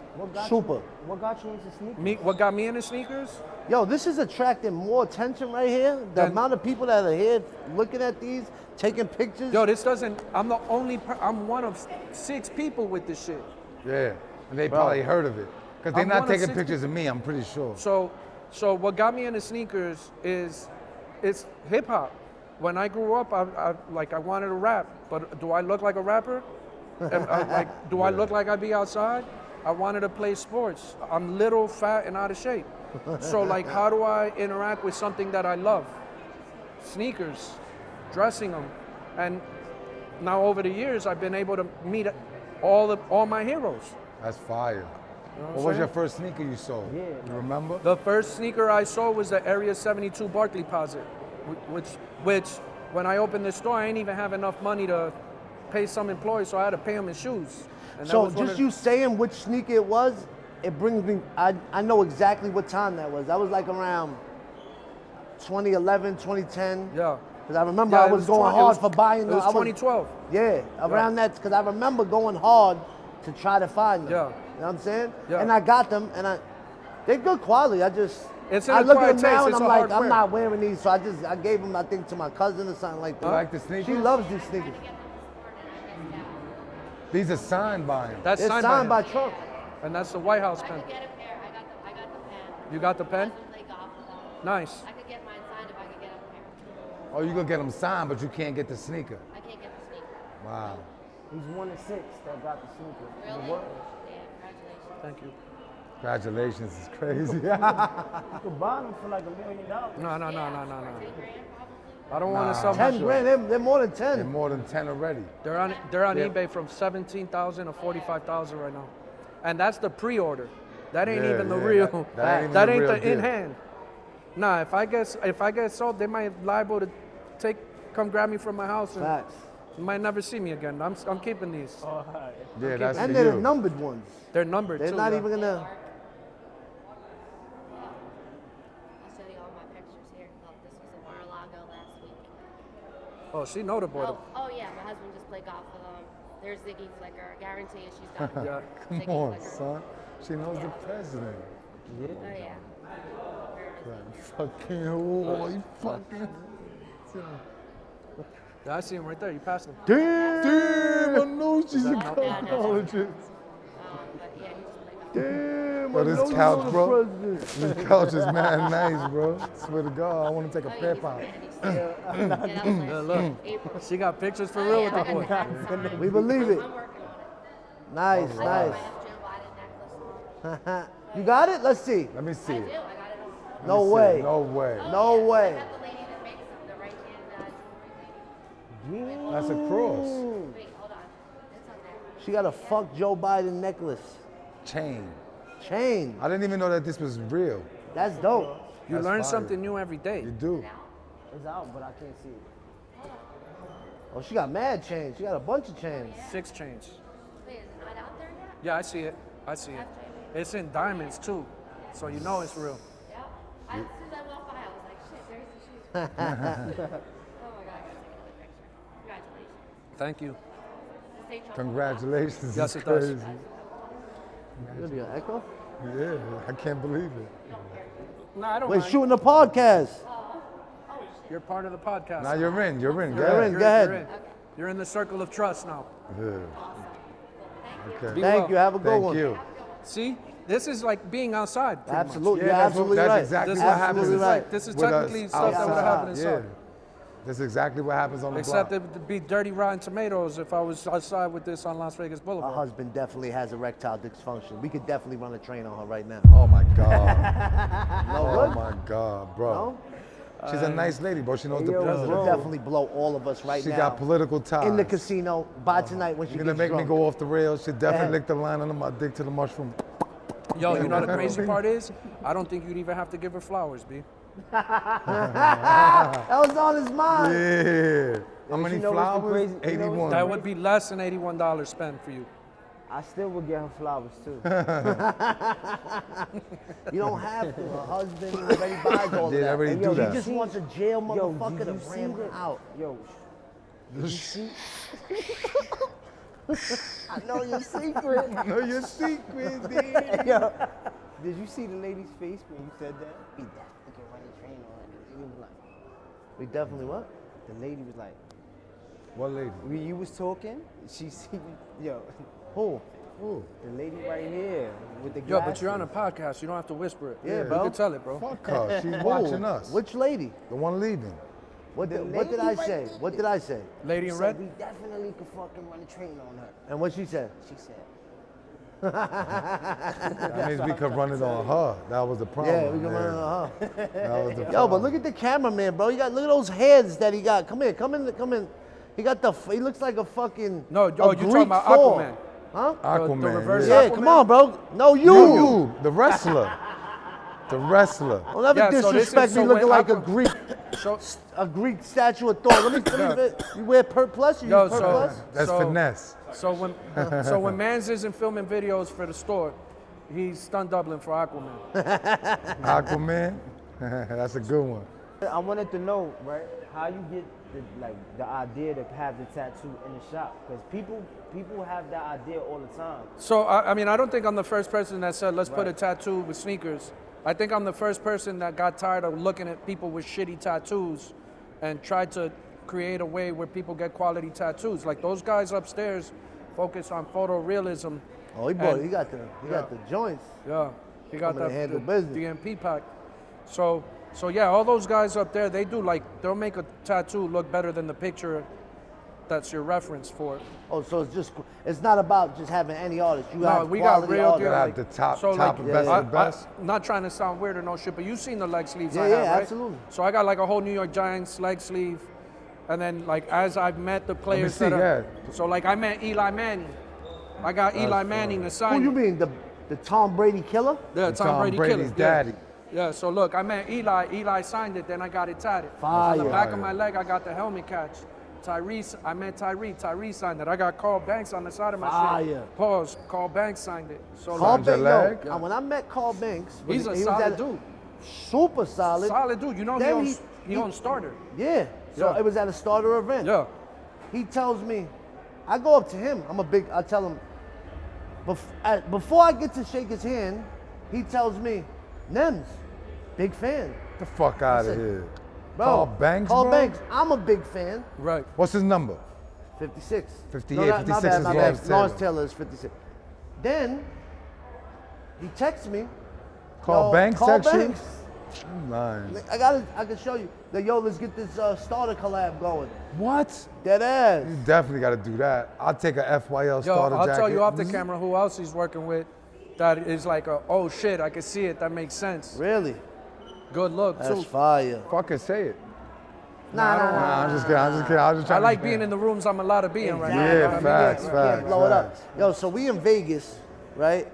Super. What got you into sneakers? What got me into sneakers? Yo, this is attracting more attention right here. The Then- amount of people that are here looking at these, taking pictures. Yo, this doesn't, I'm the only, I'm one of 6 people with this shit. Yeah. And they probably heard of it. Because they're I'm not one of taking 60 pictures of me, I'm pretty sure. So what got me into sneakers is it's hip hop. When I grew up, I wanted to rap, but do I look like a rapper? Do I look like I'd be outside? I wanted to play sports. I'm little, fat, and out of shape. So like, how do I interact with something that I love? Sneakers, dressing them, and now over the years, I've been able to meet all my heroes. That's fire. know What what was I'm your saying? first sneaker you sold? Yeah. You remember? The first sneaker I sold was the Area 72 Barclay Posit, which when I opened this store, I ain't even have enough money to pay some employees, so I had to pay them in shoes. And that So was one just of- you saying which sneaker it was, it brings me, I know exactly what time that was. That was like around 2011, 2010. Yeah. Because I remember Yeah, I it was going hard for buying It them. was 2012. Yeah, around that, because I remember going hard to try to find them. Yeah. You know what I'm saying? Yeah. And I got them, and they're good quality. It's an I look at acquired them now taste, and it's I'm a like, hard I'm wear. not wearing these, so I gave them, I think, to my cousin or something like that. You like the sneakers? She loves these sneakers. These are signed by him. That's It's signed, by him. Trump. And that's the White House I pen. could get a pair. I got the pen. You got the pen? I also play golf with them. Nice. I could get mine signed if I could get a pair. Oh, you gonna get them signed, but you can't get the sneaker. I can't get the sneaker. Wow. He's 1 of 6 that got the sneaker. Really? The world. Yeah, congratulations. Thank you. Congratulations, it's crazy. You could buy them for like $1 million. No. $10 grand probably. I don't want to sell 10 grand, they're more than 10. They're more than 10 already. They're on eBay from 17,000 to 45,000 right now, and that's the pre-order. That ain't even the real. that ain't the the real in hand. Nah, if I get sold, they might liable to come grab me from my house and Facts. you might never see me again. I'm keeping these. Yeah, that's And for they're you. the numbered ones. They're numbered They're too. not yeah. even gonna. I'll show you all my pictures here. Look, this was in Mar-a-Lago last week. Oh, she know the boy. Oh yeah, my husband just played golf with them. There's Ziggy Flicker. I guarantee you she's got Yeah. Come Ziggy on, Flicker. son. She knows the president. Oh yeah. Fucking, oh, you fucking. Yeah, I see him right there. You passed him. Damn, I know she's a Yeah, no. cosmetologist. But yeah, he just played golf. Damn, Bro, I this know you couch, know the bro. president. This couch is mad nice, bro. Swear to God, I want to take a Oh, pep he's out. yeah, that was last Look, April. she got pictures for Oh, real yeah, with the boy. I got the hats on. We believe it. I'm working on it. Nice, I got nice. my Joe Biden necklace on. You got it? Let's see. Let me see I it. do. I got it on. No Let me see way. it. No way. Oh, No yeah, way. I got the lady that makes them, the right-hand jewelry lady. That's a cross. Wait, hold on. It's on there. She got a fuck Joe Biden necklace. Chain. Chain. I didn't even know that this was real. That's dope. You That's learn fire. something new every day. You do. Now? It's out, but I can't see it. Oh, she got mad chains. She got a bunch of chains. 6 chains. Wait, is it not out there yet? Yeah, I see it. I see it. It's in diamonds too, so you know it's real. Yeah. As soon as I walked by, I was like, shit, there's the shoes. Oh my God, I gotta take another picture. Congratulations. Thank you. Stay trouble. Congratulations. Yes, It's it does. crazy. Gonna be an echo? Yeah, I can't believe it. No, I don't We're mind. shooting a podcast. You're part of the podcast. Now you're in. You're in. Go You're ahead. in. Go ahead. You're in. You're in the circle of trust now. Yeah. Okay. Be Thank well. you. Have a good Thank one. you. See, this is like being outside. pretty much. Absolutely. Yeah, You're absolutely that's right. exactly This what is, happens. this is right. like this is with us technically stuff that would have happened outside. inside. Yeah. That's exactly what happens on the Except block. it would be dirty rotten tomatoes if I was outside with this on Las Vegas Her Boulevard. husband definitely has erectile dysfunction. We could definitely run a train on her right now. Oh my God. No Oh good? my God, bro. No? She's a nice lady, bro. She knows the yo, She'll president. definitely blow all of us right She now. got political ties. in the casino by tonight when she You're gonna gets make drunk. me go off the rails. She definitely ahead. licked the line under my dick to the mushroom. Yo, you know the crazy part is, I don't think you'd even have to give her flowers, B. That was on his mind. Yeah. How many you know what's the flowers? crazy- you know 81. That would be less than $81 spent for you. I still would get her flowers too. You don't have to. Her husband already buys all of Yeah, they that. already And do yo, that. He just wants a jail Yo, motherfucker did to you see ram her that? out. Yo, did you see? I know your secret. know your secret, dude. Yo, did you see the lady's face when you said that? We definitely can run a train on it. He was like, We definitely what? the lady was like, What lady? when you was talking, she see, yo, Who? Ooh. the lady right here with the Yo, glasses. but you're on a podcast. You don't have to whisper it. Yeah, You bro. can tell it, bro. Fuck her. She's Who? watching us. Which lady? The one leaving. What The did I lady right say? there. What did I say? Lady in Said red? we definitely could fucking run a train on her. And what she said? She said, That means we could run it on her. That was the problem. Yeah, we can run it on her. That was the Yo, problem. but look at the cameraman, bro. Look at those heads that he got. Come here, come in. He got he looks like a fucking. No, a oh, you're Greek talking about Thor. Aquaman. Huh? Aquaman. the reverse yeah. Yeah, come on, bro. No, you. You, the wrestler. The wrestler. Don't ever Yeah, so this disrespect is- me so looking when like a Aqua- Greek, So, a Greek statue of Thor. Let me you wear per plus? You Yo, use per so- plus? That's So- finesse. so when Mans isn't filming videos for the store, he's stunt doubling for Aquaman. Aquaman. That's a good one. I wanted to know, right, how you get the idea to have the tattoo in the shop, because people have that idea all the time. So, I mean, I don't think I'm the first person that said, let's put a tattoo with sneakers. I think I'm the first person that got tired of looking at people with shitty tattoos and tried to create a way where people get quality tattoos. Like those guys upstairs focus on photorealism. Oh, he got the joints. Yeah, he got Coming to handle the business. DMP pack. So yeah, all those guys up there, they'll make a tattoo look better than the picture that's your reference for it. Oh, so it's not about just having any artist. You No, have we got quality real artists. deal. Gotta Like, have the top, so top like, and best of the best. Not trying to sound weird or no shit, but you've seen the leg sleeves I Yeah, have, yeah, right? absolutely. So I got like a whole New York Giants leg sleeve, and then like as I've met the players see, that are, yeah. so like I met Eli Manning. I got Eli Manning to sign. Who you mean, the Tom Brady killer? Yeah, Tom Brady Brady's killer. Yeah. daddy. Yeah, so look, I met Eli. Eli signed it, then I got it tatted. Fire. On the back of my leg, I got the helmet catch. Tyrese, I met Tyree. Tyree signed it. I got Carl Banks on the side of my Fire. shit. Pause. Carl Banks signed it. So Carl Signed your Banks, leg? when I met Carl Banks, he's a he was solid at dude. Super solid. Solid dude. You know he Then owns, he owns Starter. Yeah. So Yeah. it was at a starter event. Yeah. He tells me, I go up to him. I tell him, before I get to shake his hand, he tells me, Nems, big fan. Get the fuck out of Listen, here. Bro, Carl Banks, Carl bro? Banks, I'm a big fan. Right. What's his number? 56. 58, No, 56 my bad, is my Lawrence bad. Lawrence Taylor. Taylor is 56. Then, he texts me. Carl yo, Banks Carl text you? Banks, I'm lying. I can show you. Like, yo, let's get this starter collab going. What? Dead ass. You definitely got to do that. I'll take a FYL Yo, starter I'll jacket. tell you off the camera who else he's working with. That is like oh shit, I can see it. That makes sense. Really? Good look That's too. fire. Fucking say it. Nah. Nah, I'm just kidding. I'm just kidding. I was just I trying like to being in the rooms I'm allowed to be in right now. Yeah, You know what I mean? facts, You can't facts, blow it up. facts. Yo, so we in Vegas, right?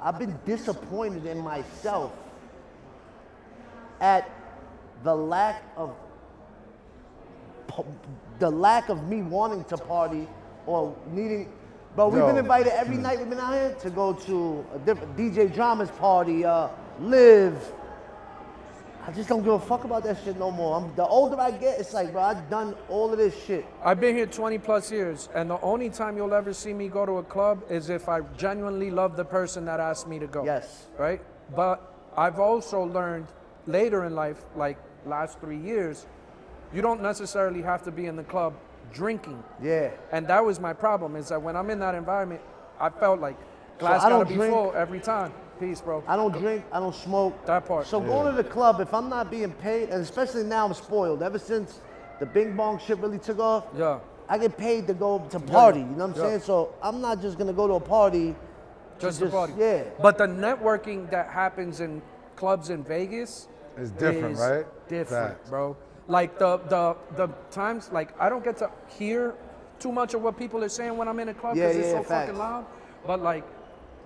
I've been disappointed in myself at the lack of me wanting to party or needing. But we've been Yo. invited every night we've been out here to go to a different DJ Drama's party, live. I just don't give a fuck about that shit no more. The older I get, it's like, bro, I've done all of this shit. I've been here 20 plus years, and the only time you'll ever see me go to a club is if I genuinely love the person that asked me to go. Yes. Right? But I've also learned later in life, like last 3 years, you don't necessarily have to be in the club drinking. Yeah. And that was my problem, is that when I'm in that environment, I felt like glass I gotta don't be drink. full every time. Peace, bro. I don't drink, I don't smoke. That part. So going to the club, if I'm not being paid, and especially now I'm spoiled, ever since the Bing Bong shit really took off, Yeah. I get paid to go to party, you know what I'm Yeah. saying? So I'm not just gonna go to a party. Just a party. Yeah. But the networking that happens in clubs in Vegas It's different, is right? different, Facts. bro. Like the times, like I don't get to hear too much of what people are saying when I'm in a club Yeah, because it's yeah, so facts. fucking loud. But like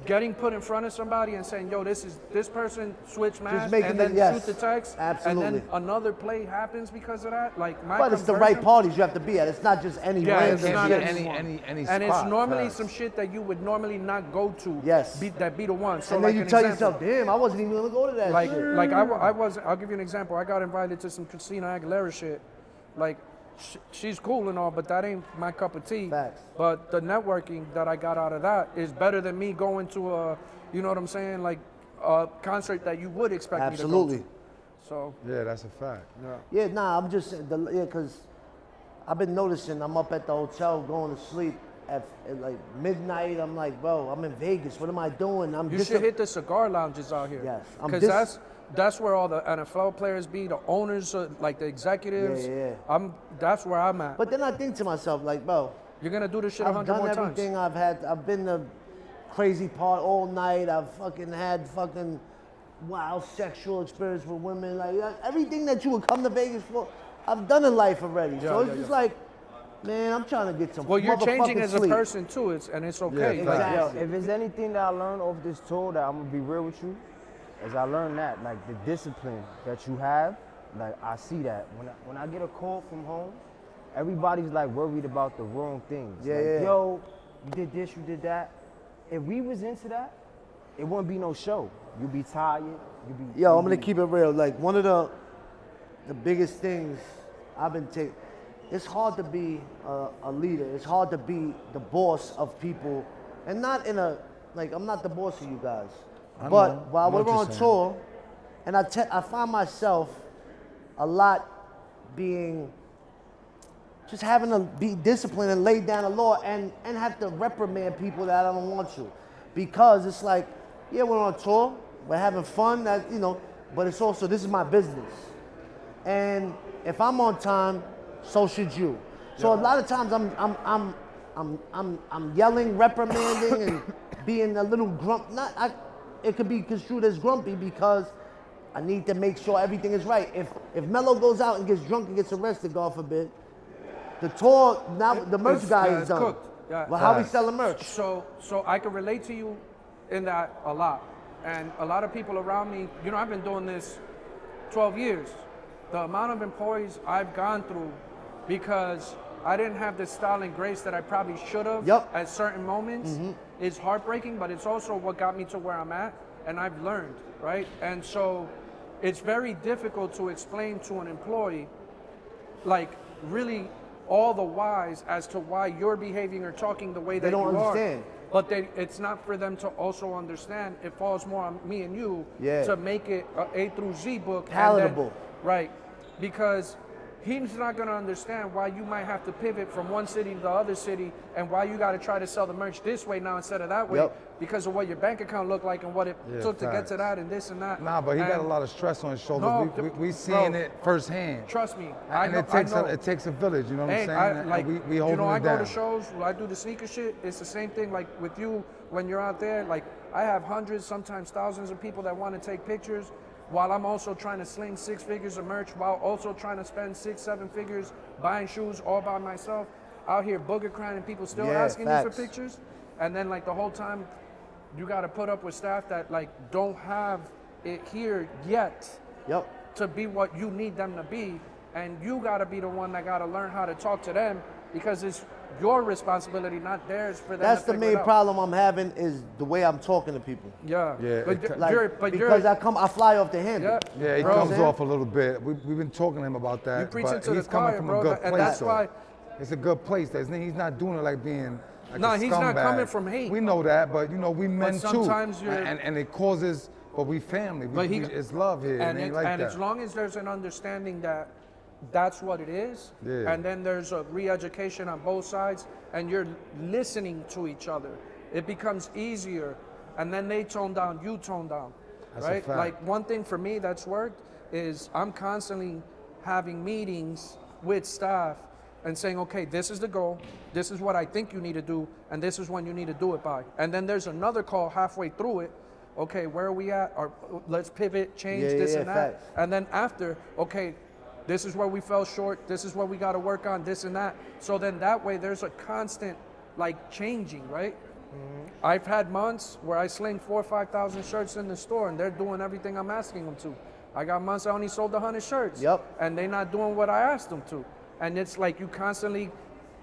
getting put in front of somebody and saying, yo, this person switched masks, making and then it- yes, shoot the text, absolutely. and then another play happens because of that. Like my But it's the right conversion- parties you have to be at. It's not just any Yeah, random it's not shit. any- any and it's spot, normally facts. some shit that you would normally not go to. Yes. That be the one. So And like then you an tell example, yourself, damn, I wasn't even gonna go to that like shit. like I was. I'll give you an example. I got invited to some Christina Aguilera shit. Like she's cool and all, but that ain't my cup of tea. Facts. But the networking that I got out of that is better than me going to a, you know what I'm saying, like a concert that you would expect Absolutely. me to go to. So Yeah, that's a fact. Yeah, nah, I'm just, because I've been noticing I'm up at the hotel going to sleep at like midnight. I'm like, bro, I'm in Vegas. What am I doing? you should hit the cigar lounges out here. Yes, I'm Because that's where all the NFL players be, the owners, like the executives. Yeah. That's where I'm at. But then I think to myself, like, bro, You're gonna do this shit I've 100 done more times. everything. I've been to crazy part all night. I've fucking had fucking wild sexual experience with women. Like everything that you would come to Vegas for, I've done in life already. So it's just like, man, I'm trying to get some. Well, you're changing motherfucking as sleep. a person too, and it's okay. Yeah, Like, facts. Yo, if there's anything that I learned off this tour that I'm gonna be real with you, is I learned that, like the discipline that you have, like I see that. When I get a call from home, everybody's like worried about the wrong things. Yeah, like, yeah. yo, you did this, you did that. If we was into that, it wouldn't be no show. You'd be tired, you'd be. Yo, I'm gonna keep it real. Like one of the biggest things I've been taking. It's hard to be a leader. It's hard to be the boss of people, and not in a like I'm not the boss of you guys. I But know. while I know we're what you're on saying. tour, and I find myself a lot being just having to be disciplined and lay down the law and have to reprimand people that I don't want to, because it's like, yeah, we're on tour, we're having fun, that but it's also this is my business, and if I'm on time, so should you. So a lot of times I'm yelling, reprimanding, and being a little it could be construed as grumpy because I need to make sure everything is right. If Mello goes out and gets drunk and gets arrested, God forbid, the tour, now the merch guy is done. Cooked. Yeah. Well, how we selling merch? So I can relate to you in that a lot. And a lot of people around me, you know, I've been doing this 12 years. The amount of employees I've gone through because I didn't have the style and grace that I probably should have at certain moments is heartbreaking, but it's also what got me to where I'm at, and I've learned, right? And so it's very difficult to explain to an employee, like, really all the whys as to why you're behaving or talking the way that you are. They don't understand. But it's not for them to also understand. It falls more on me and you to make it a A through Z book. Palatable. Right. Because he's not going to understand why you might have to pivot from one city to the other city and why you got to try to sell the merch this way now instead of that way because of what your bank account looked like and what it took to get to that and this and that. Nah, but he got a lot of stress on his shoulders. We seeing it firsthand. Trust me. And it takes a village, you know what I'm saying? Like, we holding I it down. go to shows, I do the sneaker shit, it's the same thing like with you when you're out there. Like, I have hundreds, sometimes thousands of people that want to take pictures while I'm also trying to sling 6 figures of merch, while also trying to spend 6-7 figures buying shoes all by myself, out here booger crying and people still asking you for pictures. And then like the whole time you got to put up with staff that like don't have it here yet to be what you need them to be. And you got to be the one that got to learn how to talk to them because it's your responsibility, not theirs, for them. That's to the main problem I'm having is the way I'm talking to people. Because I fly off the handle. Yeah, he comes off a little bit. We've been talking to him about that. You preaching to he's the coming choir, from bro, a good place. and that's why. It's a good place. He's not doing it like being like No, a he's not scumbag. coming from hate. We know that, but you know, we men too. sometimes you're- and it causes, but we family. It's love here. And, that. as long as there's an understanding that that's what it is, and then there's a re-education on both sides, and you're listening to each other, it becomes easier. And then they tone down, you tone down, That's a right? fact. Like one thing for me that's worked is I'm constantly having meetings with staff and saying, okay, this is the goal, this is what I think you need to do, and this is when you need to do it by. And then there's another call halfway through it. Okay, where are we at? Or let's pivot, change this and that. Facts. And then after, okay, this is where we fell short, this is what we got to work on, this and that. So then that way there's a constant like changing, right? I've had months where I sling 4,000 or 5,000 shirts in the store and they're doing everything I'm asking them to. I got months I only sold 100 shirts. And they're not doing what I asked them to. And it's like you constantly,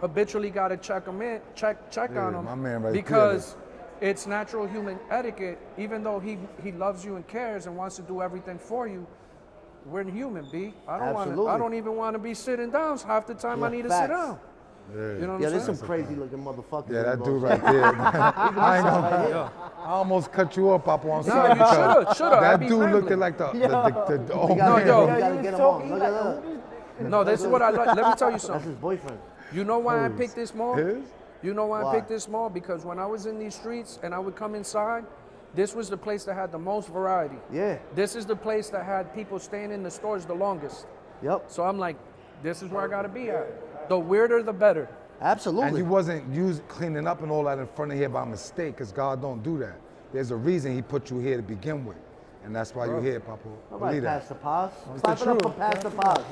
habitually got to check them in, check on them. My man right because it's natural human etiquette, even though he loves you and cares and wants to do everything for you. We're human, B. I don't even want to be sitting down half the time I need to sit down. You know what I'm saying? There's some crazy looking motherfuckers. Yeah, that dude right there. I almost cut you up, Papa. I'm sorry. You should've. That dude looked like the You gotta get him on. Look at that. No, this is what I like. Let me tell you something. That's his boyfriend. You know why I picked this mall? His? You know why I Why? picked this mall? Because when I was in these streets and I would come inside, this was the place that had the most variety. Yeah. This is the place that had people staying in the stores the longest. Yep. So I'm like, this is where I gotta be at. The weirder, the better. Absolutely. And you wasn't cleaning up and all that in front of here by mistake, because God don't do that. There's a reason he put you here to begin with. And that's why you're here, Papa. All right, Pastor Paz. It's Clap the it up for truth. Pastor Paz.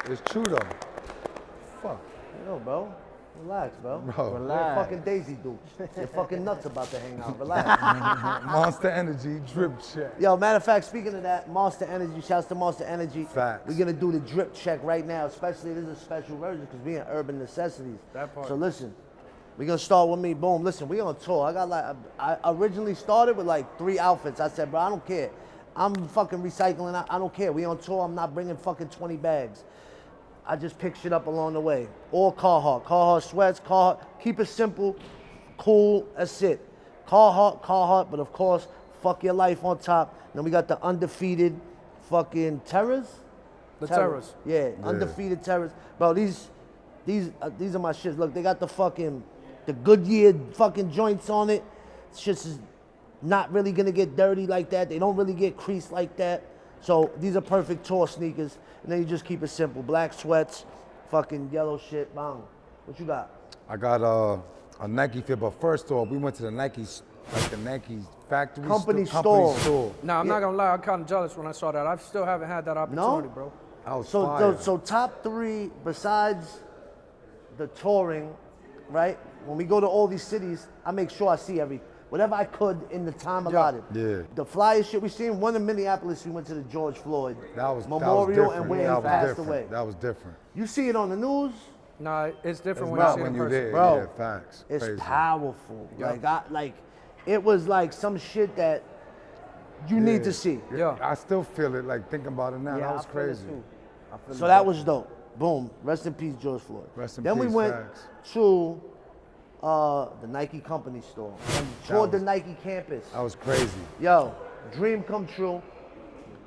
It's true though. Fuck. Yo, bro. Relax, bro. Bro. You're a fucking Daisy Duke. You're fucking nuts about to hang out. Relax. Monster Energy drip check. Yo, matter of fact, speaking of that, Monster Energy, shouts to Monster Energy. Facts. We're gonna do the drip check right now, especially this is a special version because we in Urban Necessities. That part. So listen, we're gonna start with me. Boom. Listen, we on tour. I got like, I originally started with like 3 outfits. I said, bro, I don't care. I'm fucking recycling. I don't care. We on tour. I'm not bringing fucking 20 bags. I just pick shit up along the way. All Carhartt sweats, Carhartt. Keep it simple, cool, that's it. Carhartt, but of course, fuck your life on top. Then we got the undefeated fucking Terrors. The Terrors. Yeah, undefeated Terrors. Bro, these are my shits. Look, they got the Goodyear fucking joints on it. Shit's is not really gonna get dirty like that. They don't really get creased like that. So these are perfect tour sneakers. And then you just keep it simple. Black sweats, fucking yellow shit. Bang. What you got? I got a Nike fit, but first off, we went to the Nike factory Company store. store. Nah, I'm not gonna lie, I'm kind of jealous when I saw that. I still haven't had that opportunity, bro. I was So, fire. so top 3 besides the touring, right? When we go to all these cities, I make sure I see whatever I could in the time allotted. Yeah. The flyest shit we seen. One in Minneapolis, we went to the George Floyd that was Memorial different. and where that he was passed different. away. That was different. You see it on the news. Nah, it's different It's when you not see it when in you person. there. Bro, Yeah, facts. It's Crazy. powerful. Yeah. It was like some shit that you need to see. Yeah. I still feel it, like thinking about it now. Yeah, that was I feel it crazy. too. I feel So it that definitely. was dope. Boom. Rest in peace, George Floyd. Rest in then we peace, went facts. to the Nike company store and toured the Nike campus. That was crazy. Yo, dream come true.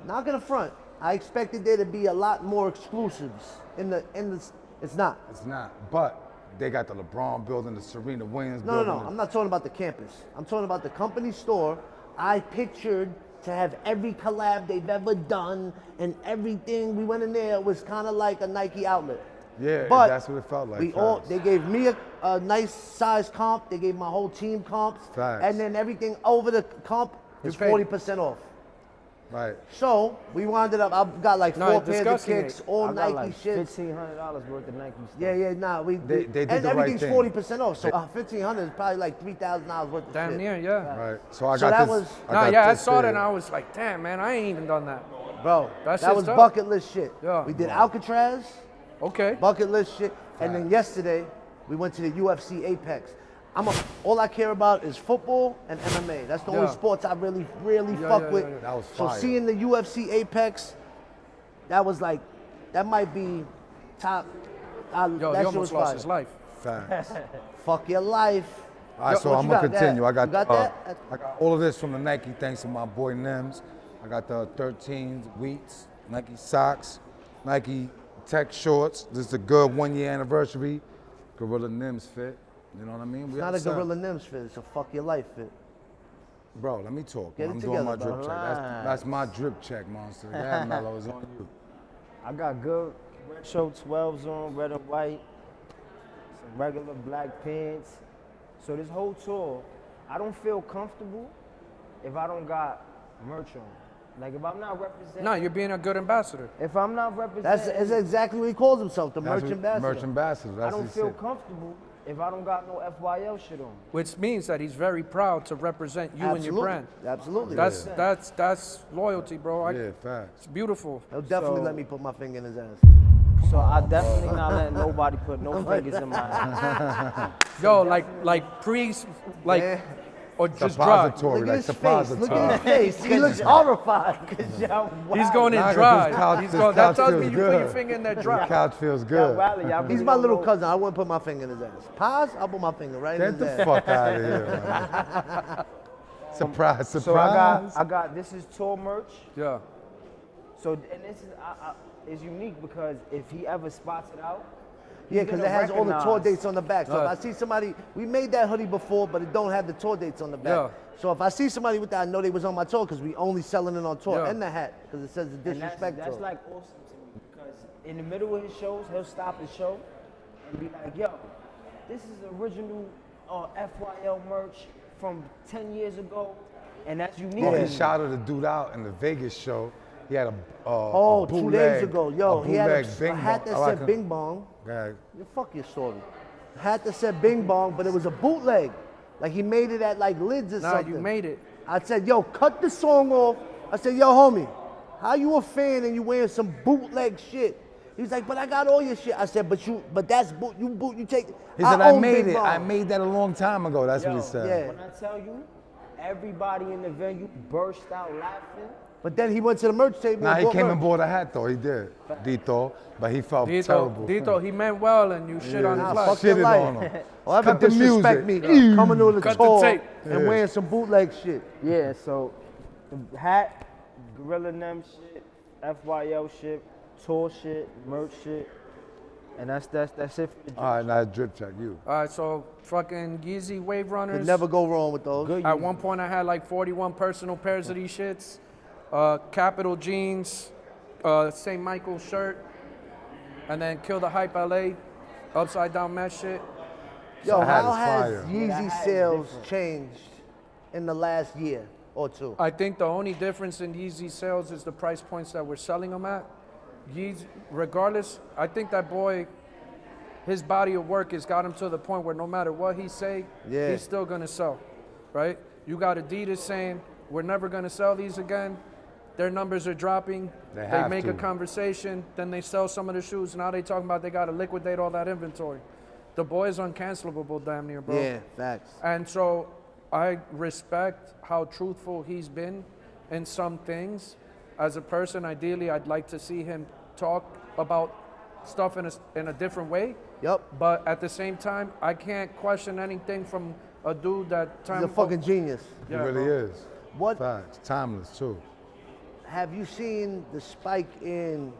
Not gonna front. I expected there to be a lot more exclusives in the. It's not. It's not. But they got the LeBron building, the Serena Williams No, building. I'm not talking about the campus. I'm talking about the company store. I pictured to have every collab they've ever done and everything. We went in there, it was kind of like a Nike outlet. Yeah, But that's what it felt like. we facts. they gave me a nice size comp. They gave my whole team comps. Facts. And then everything over the comp is paid. 40% off. Right. So we wound it up. I've got like No, 4 it's pairs of disgusting, kicks, Nate. all I got Nike like shit. $1,500 worth of Nike stuff. Yeah. They did and the right everything's thing. 40% off. So $1,500 is probably like $3,000 worth of Damn shit. near, yeah. Right. So I So got that this. was- Nah, got I this saw that here. and I was like, damn, man, I ain't even done that. Bro, That that shit's was tough. bucket list shit. Yeah. We did Alcatraz, Okay. bucket list shit, and then yesterday we went to the UFC Apex. All I care about is football and MMA. That's the only Yeah. sports I really Yeah, fuck yeah, with. yeah, yeah. That was So fire. seeing the UFC Apex, that was like, that might be top. Yo, that he shit was almost lost fire. his life. Facts. Fuck your life. All right, so What I'm you gonna got? continue. I got, You got that? I got all of this from the Nike, thanks to my boy Nems. I got the 13s, Wheats, Nike socks, Nike Tech shorts. This is a good 1-year anniversary. Gorilla Nems fit. You know what I mean? It's We not a outside. Gorilla Nems fit. It's a fuck your life fit. Bro, let me talk. Get it I'm together, doing my bro. drip check. That's my drip check, monster. Yeah, Mello, it's on you. I got good retro 12s on, red and white, some regular black pants. So this whole tour, I don't feel comfortable if I don't got merch on. Like if I'm not representing. Nah, you're being a good ambassador. If I'm not representing. That's exactly what he calls himself, the That's merch what- ambassador. Merch ambassador. I That's don't what he feel said. comfortable if I don't got no FYL shit on. Which means that he's very proud to represent you and your brand. Absolutely. That's loyalty, bro. Yeah, facts. It's beautiful. He'll definitely So- let me put my finger in his ass. So I definitely not letting nobody put no fingers in my ass. Yo, like like Yeah. or just dry. Suppository, Look at like his face. suppository. Look at his face. He looks horrified. He's going in Nah, 'cause dry. this couch- He's this going. That couch tells me feels you put your good. finger in there The dry. couch feels Y'all good. rally, y'all He's really my don't little know. cousin. I wouldn't put my finger in his ass. Paz, I'll put my finger right in Get his the ass. fuck out of here, man. Surprise, surprise. So I got this is tour merch. Yeah. So and this is unique because if he ever spots it out, Yeah, he's because gonna it has all the tour recognize- dates on the back. So Right. if I see somebody, we made that hoodie before, but it don't have the tour dates on the back. Yeah. So if I see somebody with that, I know they was on my tour because we only selling it on tour. Yeah. And the hat, because it says the And disrespect that's tour. like awesome to me because in the middle of his shows, he'll stop his show and be like, "Yo, this is original FYL merch from 10 years ago," and that's unique. Well, to he me. shouted the dude out in the Vegas show. He had a Oh, 2 days ago. Yo, he had bootleg a hat that Bing said Bong. Bing Bong. Okay. Yeah, fuck your story. A hat that said Bing Bong, but it was a bootleg. Like he made it at like Lids or Nah, something. you made it. I said, yo, cut the song off. I said, yo, homie, how you a fan and you wearing some bootleg shit? He's like, but I got all your shit. I said, but that's you take. He said, I own made Bing it. Bong." I made that a long time ago. That's what he Yo, said. yeah. When I tell you, everybody in the venue burst out laughing. But then he went to the merch table. Nah, and he bought came merch. and bought a hat though. He did. Dito. But he felt terrible. Dito, he meant well and you shit on Yeah. his Nah, life. fuck your Shitted life. on him. Or ever Cut the disrespect me music. coming on the Cut the tour tape. and wearing some bootleg shit. Yeah, so the hat, Gorilla Nem shit, FYL shit, tour shit, merch shit, and that's it for the All right, now drip check you. All right, so fucking Yeezy Wave Could Runners. never go wrong with those. Good At Yeezy. one point, I had like 41 personal pairs of these shits. Capital jeans, St. Michael shirt, and then Kill the Hype LA, upside down mesh shit. Yo, hat how is has fire. Yeezy that hat is sales different. changed in the last year or two? I think the only difference in Yeezy sales is the price points that we're selling them at. Yeezy, regardless, I think that boy, his body of work has got him to the point where no matter what he say, Yeah. he's still gonna sell, right? You got Adidas saying, we're never gonna sell these again. Their numbers are dropping. They They have make to. a conversation, then they sell some of the shoes. Now they talking about they gotta liquidate all that inventory. The boy is uncancelable damn near, bro. Yeah, facts. And so I respect how truthful he's been in some things. As a person, ideally, I'd like to see him talk about stuff in a different way. Yep. But at the same time, I can't question anything from a dude that He's a fucking genius. He Yeah, really bro. is. What Facts. Timeless too. have you seen the spike in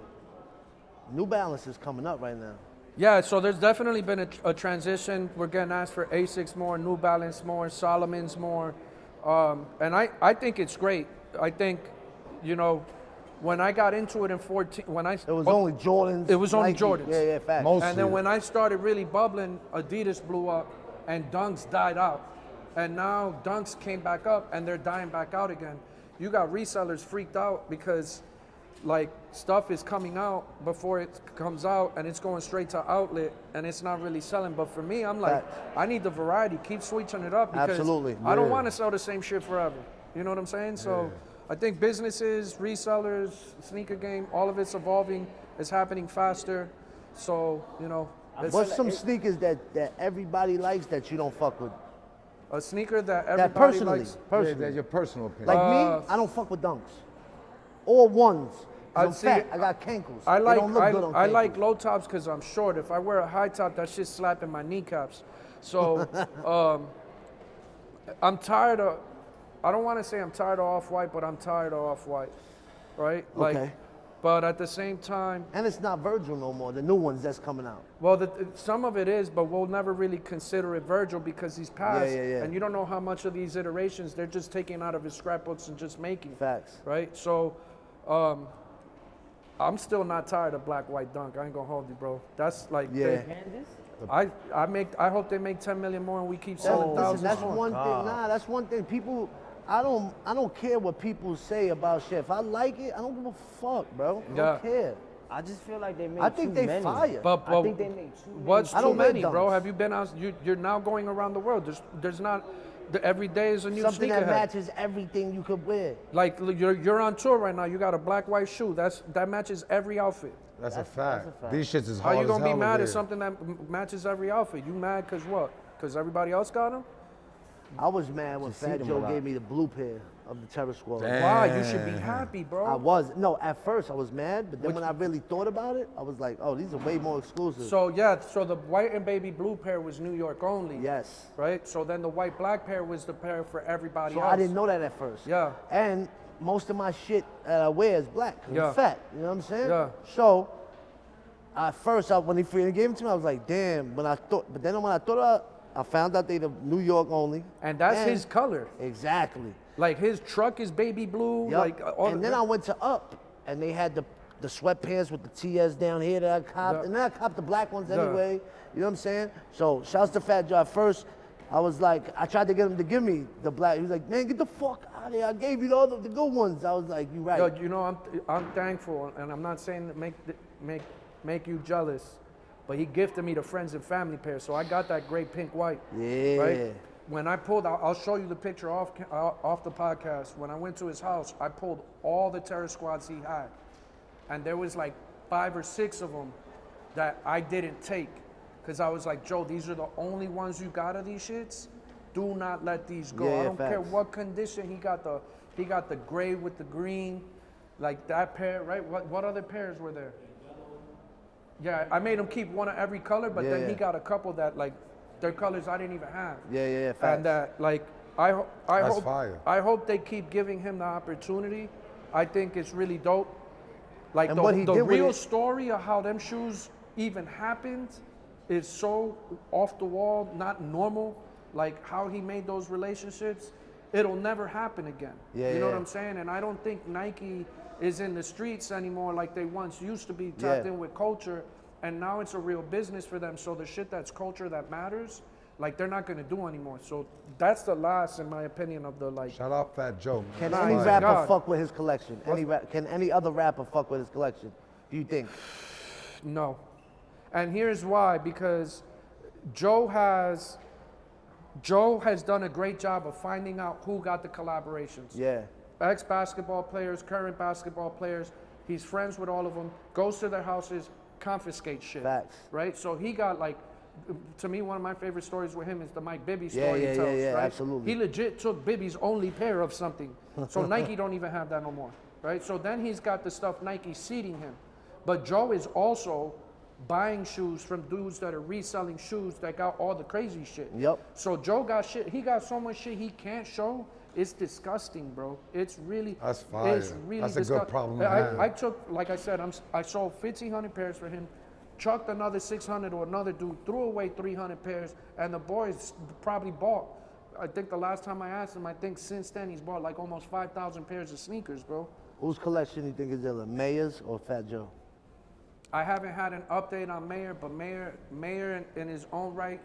New Balances coming up right now? Yeah, so there's definitely been a transition. We're getting asked for Asics more, New Balance more, Solomon's more. And I think it's great. I think, you know, when I got into it in 14, when I... It was only Jordans. It was only Nike. Jordans. Yeah, yeah, facts. Most- And then when I started really bubbling, Adidas blew up and Dunks died out. And now Dunks came back up and they're dying back out again. You got resellers freaked out because like stuff is coming out before it comes out and it's going straight to outlet and it's not really selling. But for me, I'm like, Facts. I need the variety. Keep switching it up because Absolutely. I don't Yeah. want to sell the same shit forever. You know what I'm saying? So I think businesses, resellers, sneaker game, all of it's evolving. It's happening faster. So, you know, it's What's some sneakers that everybody likes that you don't fuck with? a sneaker that That everybody personally, likes. Yeah, personally. that's your personal opinion. Like me, I don't fuck with dunks. Or ones. 'Cause I'm I'd see- fat. I got cankles. I They like don't look good on I like cankles. low tops because I'm short. If I wear a high top, that shit's slapping my kneecaps. So I'm tired of. I don't want to say I'm tired of Off-White, but I'm tired of Off-White, right? Like, Okay. but at the same time, And it's not Virgil no more. The new ones that's coming out. well, some of it is, but we'll never really consider it Virgil because he's passed, yeah. and you don't know how much of these iterations they're just taking out of his scrapbooks and just making. Facts. Right? So, I'm still not tired of black white dunk. I ain't gonna hold you, bro. That's like, Yeah. I hope they make 10 million more and we keep That's, selling listen, thousands that's more. one thing. Nah, that's one thing. People, I don't care what people say about shit. If I like it, I don't give a fuck, bro. I Yeah. don't care. I just feel like they make I think too they many. fire. But I think they make too many. what's I too don't wear many, bro? dunks. Have you been out? You're now going around the world. There's not. Every day is a new Something that sneakerhead. matches everything you could wear. Like you're on tour right now. You got a black white shoe. that matches every outfit. That's a That's fact. a fact. These shits is How hard you as gonna be hell to mad wear. at something that matches every outfit? You mad cause what? Cause everybody else got them? I was mad when To see Fat them Joe a lot. gave me the blue pair of the Terror Squad. Damn. Why? You should be happy, bro. I was. No, at first I was mad, but then when I really thought about it, I was like, oh, these are way more exclusive. So the white and baby blue pair was New York only. yes. Right? So then the white black pair was the pair for everybody So else. I didn't know that at first. Yeah. And most of my shit that I wear is black. 'Cause Yeah. I'm fat. You know what I'm saying? Yeah. So at first, when he finally gave it to me, I was like, damn. But then when I thought about it, I found out they the New York only. And that's his color. Exactly. Like his truck is baby blue. Yup. Like all And then I went to Up, and they had the sweatpants with the TS down here that I copped. Yeah. And then I copped the black ones Yeah. anyway. You know what I'm saying? So shouts to Fat Joe. At first, I was like, I tried to get him to give me the black. He was like, man, get the fuck out of here. I gave you the good ones. I was like, you right. Yo, you know, I'm thankful, and I'm not saying to make you jealous, but he gifted me the friends and family pair, so I got that great pink white. Yeah. Right. When I pulled, I'll show you the picture off the podcast. When I went to his house, I pulled all the Terror Squads he had, and there was like 5 or 6 of them that I didn't take, because I was like, Joe, these are the only ones you got of these shits. Do not let these go. Yeah, I don't care facts. what condition he got the gray with the green, like that pair, right? What other pairs were there? Yeah, I made him keep one of every color, but then Yeah. he got a couple that like they're colors I didn't even have. Yeah, facts. And that like I That's hope fire. I hope they keep giving him the opportunity. I think it's really dope. Like And what he the did with real it- story of how them shoes even happened is so off the wall, not normal. Like how he made those relationships, it'll never happen again. Yeah, you know what yeah. I'm saying? And I don't think Nike is in the streets anymore like they once used to be, tapped Yeah. in with culture. and now it's a real business for them. So the shit that's culture that matters, like they're not gonna do anymore. So that's the last, in my opinion, of the like. Shout out Fat Joe. Can Man. any Like, rapper God. fuck with his collection? Can any other rapper fuck with his collection? Do you think? No. And here's why, because Joe has done a great job of finding out who got the collaborations. Yeah. Ex-basketball players, current basketball players. He's friends with all of them, goes to their houses, confiscates shit. Facts. Right? So he got like, to me, one of my favorite stories with him is the Mike Bibby Yeah, story yeah, he tells, yeah, right? absolutely. He legit took Bibby's only pair of something. So Nike don't even have that no more, right? So then he's got the stuff Nike seeding him. But Joe is also buying shoes from dudes that are reselling shoes that got all the crazy shit. Yep. So Joe got shit, he got so much shit he can't show. It's disgusting, bro. It's really, That's fire. it's really That's a good disgusting. problem to have. I took, like I said, I sold 1,500 pairs for him, chucked another 600 to another dude, threw away 300 pairs, and the boys probably bought, I think the last time I asked him, I think since then he's bought like almost 5,000 pairs of sneakers, bro. Whose collection you think is iller, Mayer's or Fat Joe? I haven't had an update on Mayer, but Mayer in his own right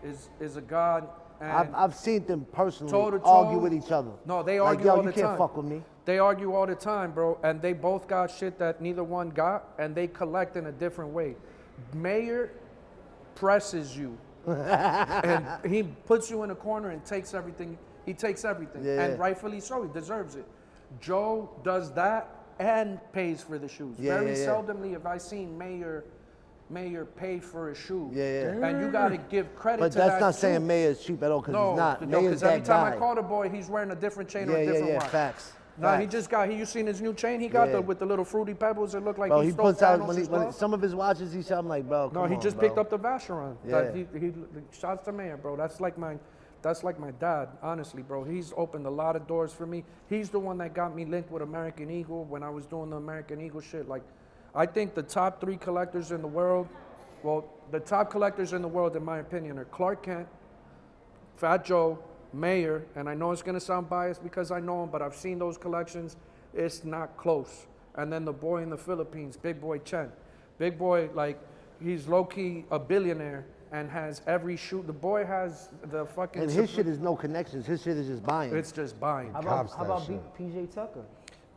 is a god. And I've seen them personally toe-to-toe. argue with each other. No, they like, argue yo, all you the can't time. fuck with me. They argue all the time, bro, and they both got shit that neither one got, and they collect in a different way. Mayer presses you, and he puts you in a corner and takes everything. He takes everything, Yeah, and yeah. rightfully so. He deserves it. Joe does that and pays for the shoes. Yeah, Very yeah, yeah. seldomly have I seen Mayer pay for a shoe. Yeah, yeah. And you gotta give credit But to that. that's not too. saying Mayer's cheap at all, because he's not. No, Mayer's because every that time guy. I call the boy, he's wearing a different chain or Yeah, a yeah, different yeah, watch. facts. No, he Facts. just got. You seen his new chain he got Yeah. with the little fruity pebbles? It looked like Bro, he he stole puts out, Thanos' when glove. some of his watches, he said, I'm like, bro, No, come he on, just bro. picked up the Vacheron. Yeah. He shouts to Mayer, bro. That's like my dad, honestly, bro. He's opened a lot of doors for me. He's the one that got me linked with American Eagle when I was doing the American Eagle shit. Like, I think the top 3 collectors in the world, well, the top collectors in the world, in my opinion, are Clark Kent, Fat Joe, Mayer, and I know it's gonna sound biased because I know him, but I've seen those collections. It's not close. And then the boy in the Philippines, Big Boy Chen. Big Boy, like, he's low-key a billionaire and has every shoe. The boy has the fucking... And his shit is no connections. His shit is just buying. It's just buying. How Cops about that PJ Tucker?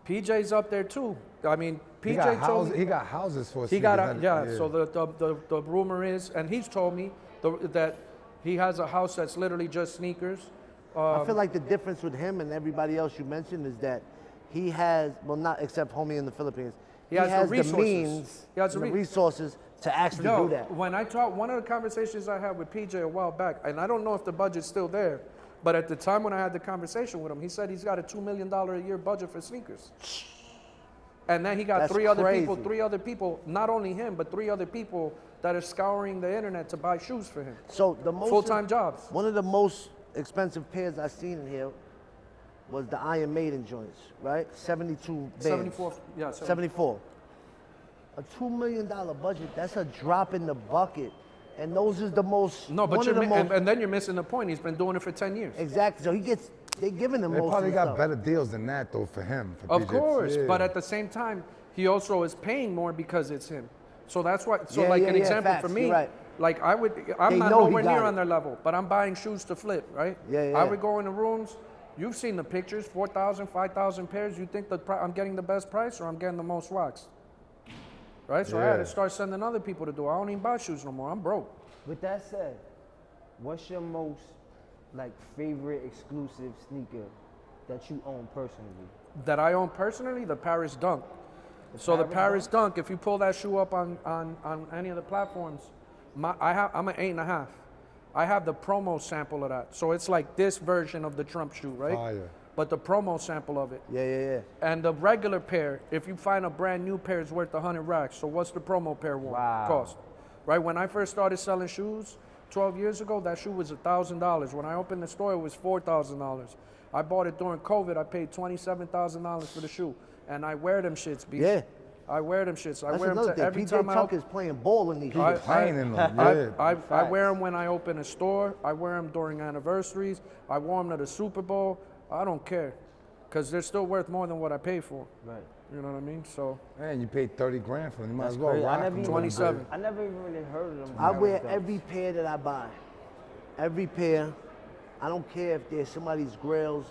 PJ's up there too. I mean, He PJ got, told me... he got houses for He got sneakers, a, hasn't he? So the rumor is, and he's told me that he has a house that's literally just sneakers. I feel like the difference with him and everybody else you mentioned is that he has, well, not except homie in the Philippines, he has the has resources. means, He has the and the re- resources to actually do that. When I talked, one of the conversations I had with PJ a while back, and I don't know if the budget's still there, but at the time when I had the conversation with him, he said he's got a $2 million a year budget for sneakers. And then he got That's three crazy. other people, not only him, but 3 other people that are scouring the internet to buy shoes for him. So the most Full-time jobs. One of the most expensive pairs I seen in here was the Iron Maiden joints, right? 72 bands. 74, yeah, 74. A $2 million budget, that's a drop in the bucket. And those is the most, No, but one you're of the most, and then you're missing the point. He's been doing it for 10 years. exactly. So they giving him They most probably of the got stuff. better deals than that, though, for him. For Of PJ. course, Yeah. but at the same time, he also is paying more because it's him. So that's why. So Yeah, like yeah, an yeah, example facts, for me, you're right. like I'm They not know he nowhere got near it. on their level, but I'm buying shoes to flip, right? Yeah, yeah. I would go in the rooms. You've seen the pictures, 4,000, 5,000 pairs. You think I'm getting the best price or I'm getting the most wax? Right? So I had Yeah. to start sending other people to do it. I don't even buy shoes no more. I'm broke. With that said, what's your most like favorite exclusive sneaker that you own personally? That I own personally, the Paris Dunk. So the Paris Dunk, if you pull that shoe up on any of the platforms, I'm an 8.5. I have the promo sample of that. So it's like this version of the Trump shoe, right? Fire. But the promo sample of it. Yeah, yeah, yeah. And the regular pair, if you find a brand new pair, is worth 100 racks. So what's the promo pair Wow. cost? Right? When I first started selling shoes 12 years ago, that shoe was $1,000. When I opened the store, it was $4,000. I bought it during COVID. I paid $27,000 for the shoe. And I wear them shits, B. Yeah. I wear them shits. I That's wear them another to thing. every PJ time I Tuck open. is playing ball in these He shoes. playing in them, yeah. I wear them when I open a store. I wear them during anniversaries. I wore them to the Super Bowl. I don't care, because they're still worth more than what I pay for. Right. You know what I mean? So Man, you paid 30 grand for them. You might That's as well crazy. rock I never them. even 27. I never even really heard of them. I wear stuff. every pair that I buy. Every pair. I don't care if they're somebody's grails.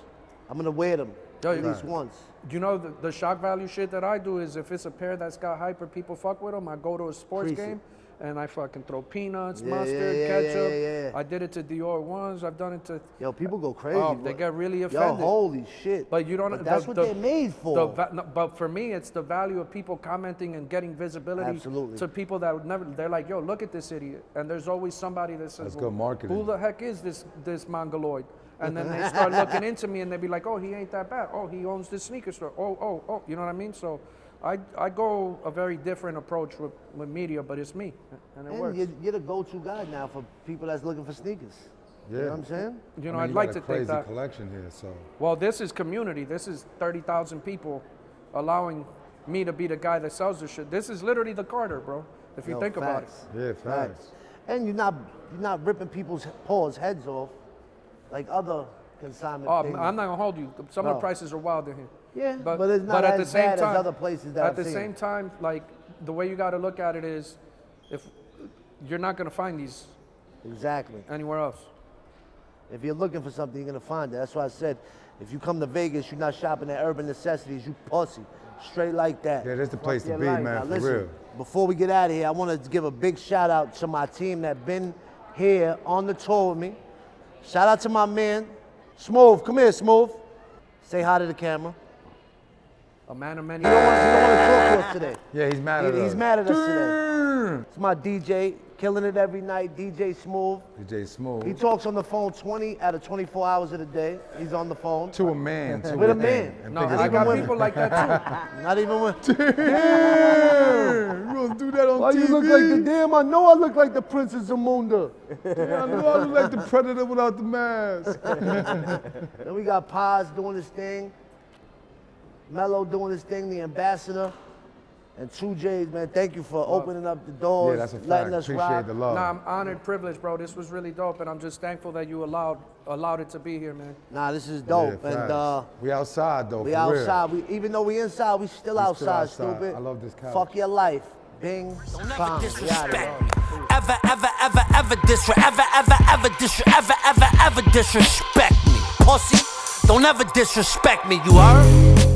I'm gonna wear them Yeah, at you're least once. you know the shock value shit that I do is if it's a pair that's got hype or people fuck with them, I go to a sports Crease it. game and I fucking throw peanuts, Yeah, mustard, yeah, ketchup. yeah. I did it to Dior once. I've done it to. Yo, people go crazy. Oh, bro. they get really Yo, offended. holy shit. But you don't. But that's what they're made for. No, but for me, it's the value of people commenting and getting visibility Absolutely. to people that would never. They're like, "Yo, look at this idiot," and there's always somebody that says, That's good marketing. "Who the heck is this mongoloid?" And then they start looking into me, and they be like, "Oh, he ain't that bad. Oh, he owns this sneaker store. Oh, you know what I mean?" So, I go a very different approach with media, but it's me, and it And works. you're the go-to guy now for people that's looking for sneakers. Yeah. You know what I'm saying? You know, I mean, I'd you like got to a think crazy that. collection here, so. Well, this is community. This is 30,000 people allowing me to be the guy that sells this shit. This is literally the Carter, bro. If you Yo, think about it. facts. Yeah, facts. And you're not ripping people's paws heads off like other consignment Oh, things. I'm not gonna hold you. Some of No. the prices are wild in here. Yeah, but it's not at as the same bad as time, other places that At I've the seen. same time, like the way you got to look at it is, if you're not gonna find these Exactly. anywhere else. If you're looking for something, you're gonna find it. That's why I said, if you come to Vegas, you're not shopping at Urban Necessities, you pussy. Straight like that. Yeah, that's the place to your be, life. man, Now for listen, real. before we get out of here, I want to give a big shout out to my team that been here on the tour with me. Shout out to my man, Smooth. Come here, Smooth. Say hi to the camera. A man of many. He don't want to talk to us today. Yeah, he's mad at us. He's mad at us today. It's my DJ, killing it every night, DJ Smooth. DJ Smooth. He talks on the phone 20 out of 24 hours of the day. He's on the phone. To a man. To With a man. man. And No, think it's I got women. people like that too. Not even when. Damn! You gonna do that on Why TV? you look like the damn? I know I look like the Princess Zamunda. Yeah, I know I look like the predator without the mask. Then we got Paz doing his thing. Mello doing his thing, the ambassador. And 2J's, man, thank you for opening up the doors, Yeah, that's a letting fact. us Appreciate rock. the love. Nah, I'm honored, privileged, bro. This was really dope, and I'm just thankful that you allowed it to be here, man. Nah, this is Yeah, dope. facts. And we outside though. we for outside. Even though we inside, we still outside, outside. stupid. I love this couch. Fuck your life. Bing, Don't ever bang. We outta disrespect here. me. Ever disrespect me, pussy. Don't ever disrespect me, you heard?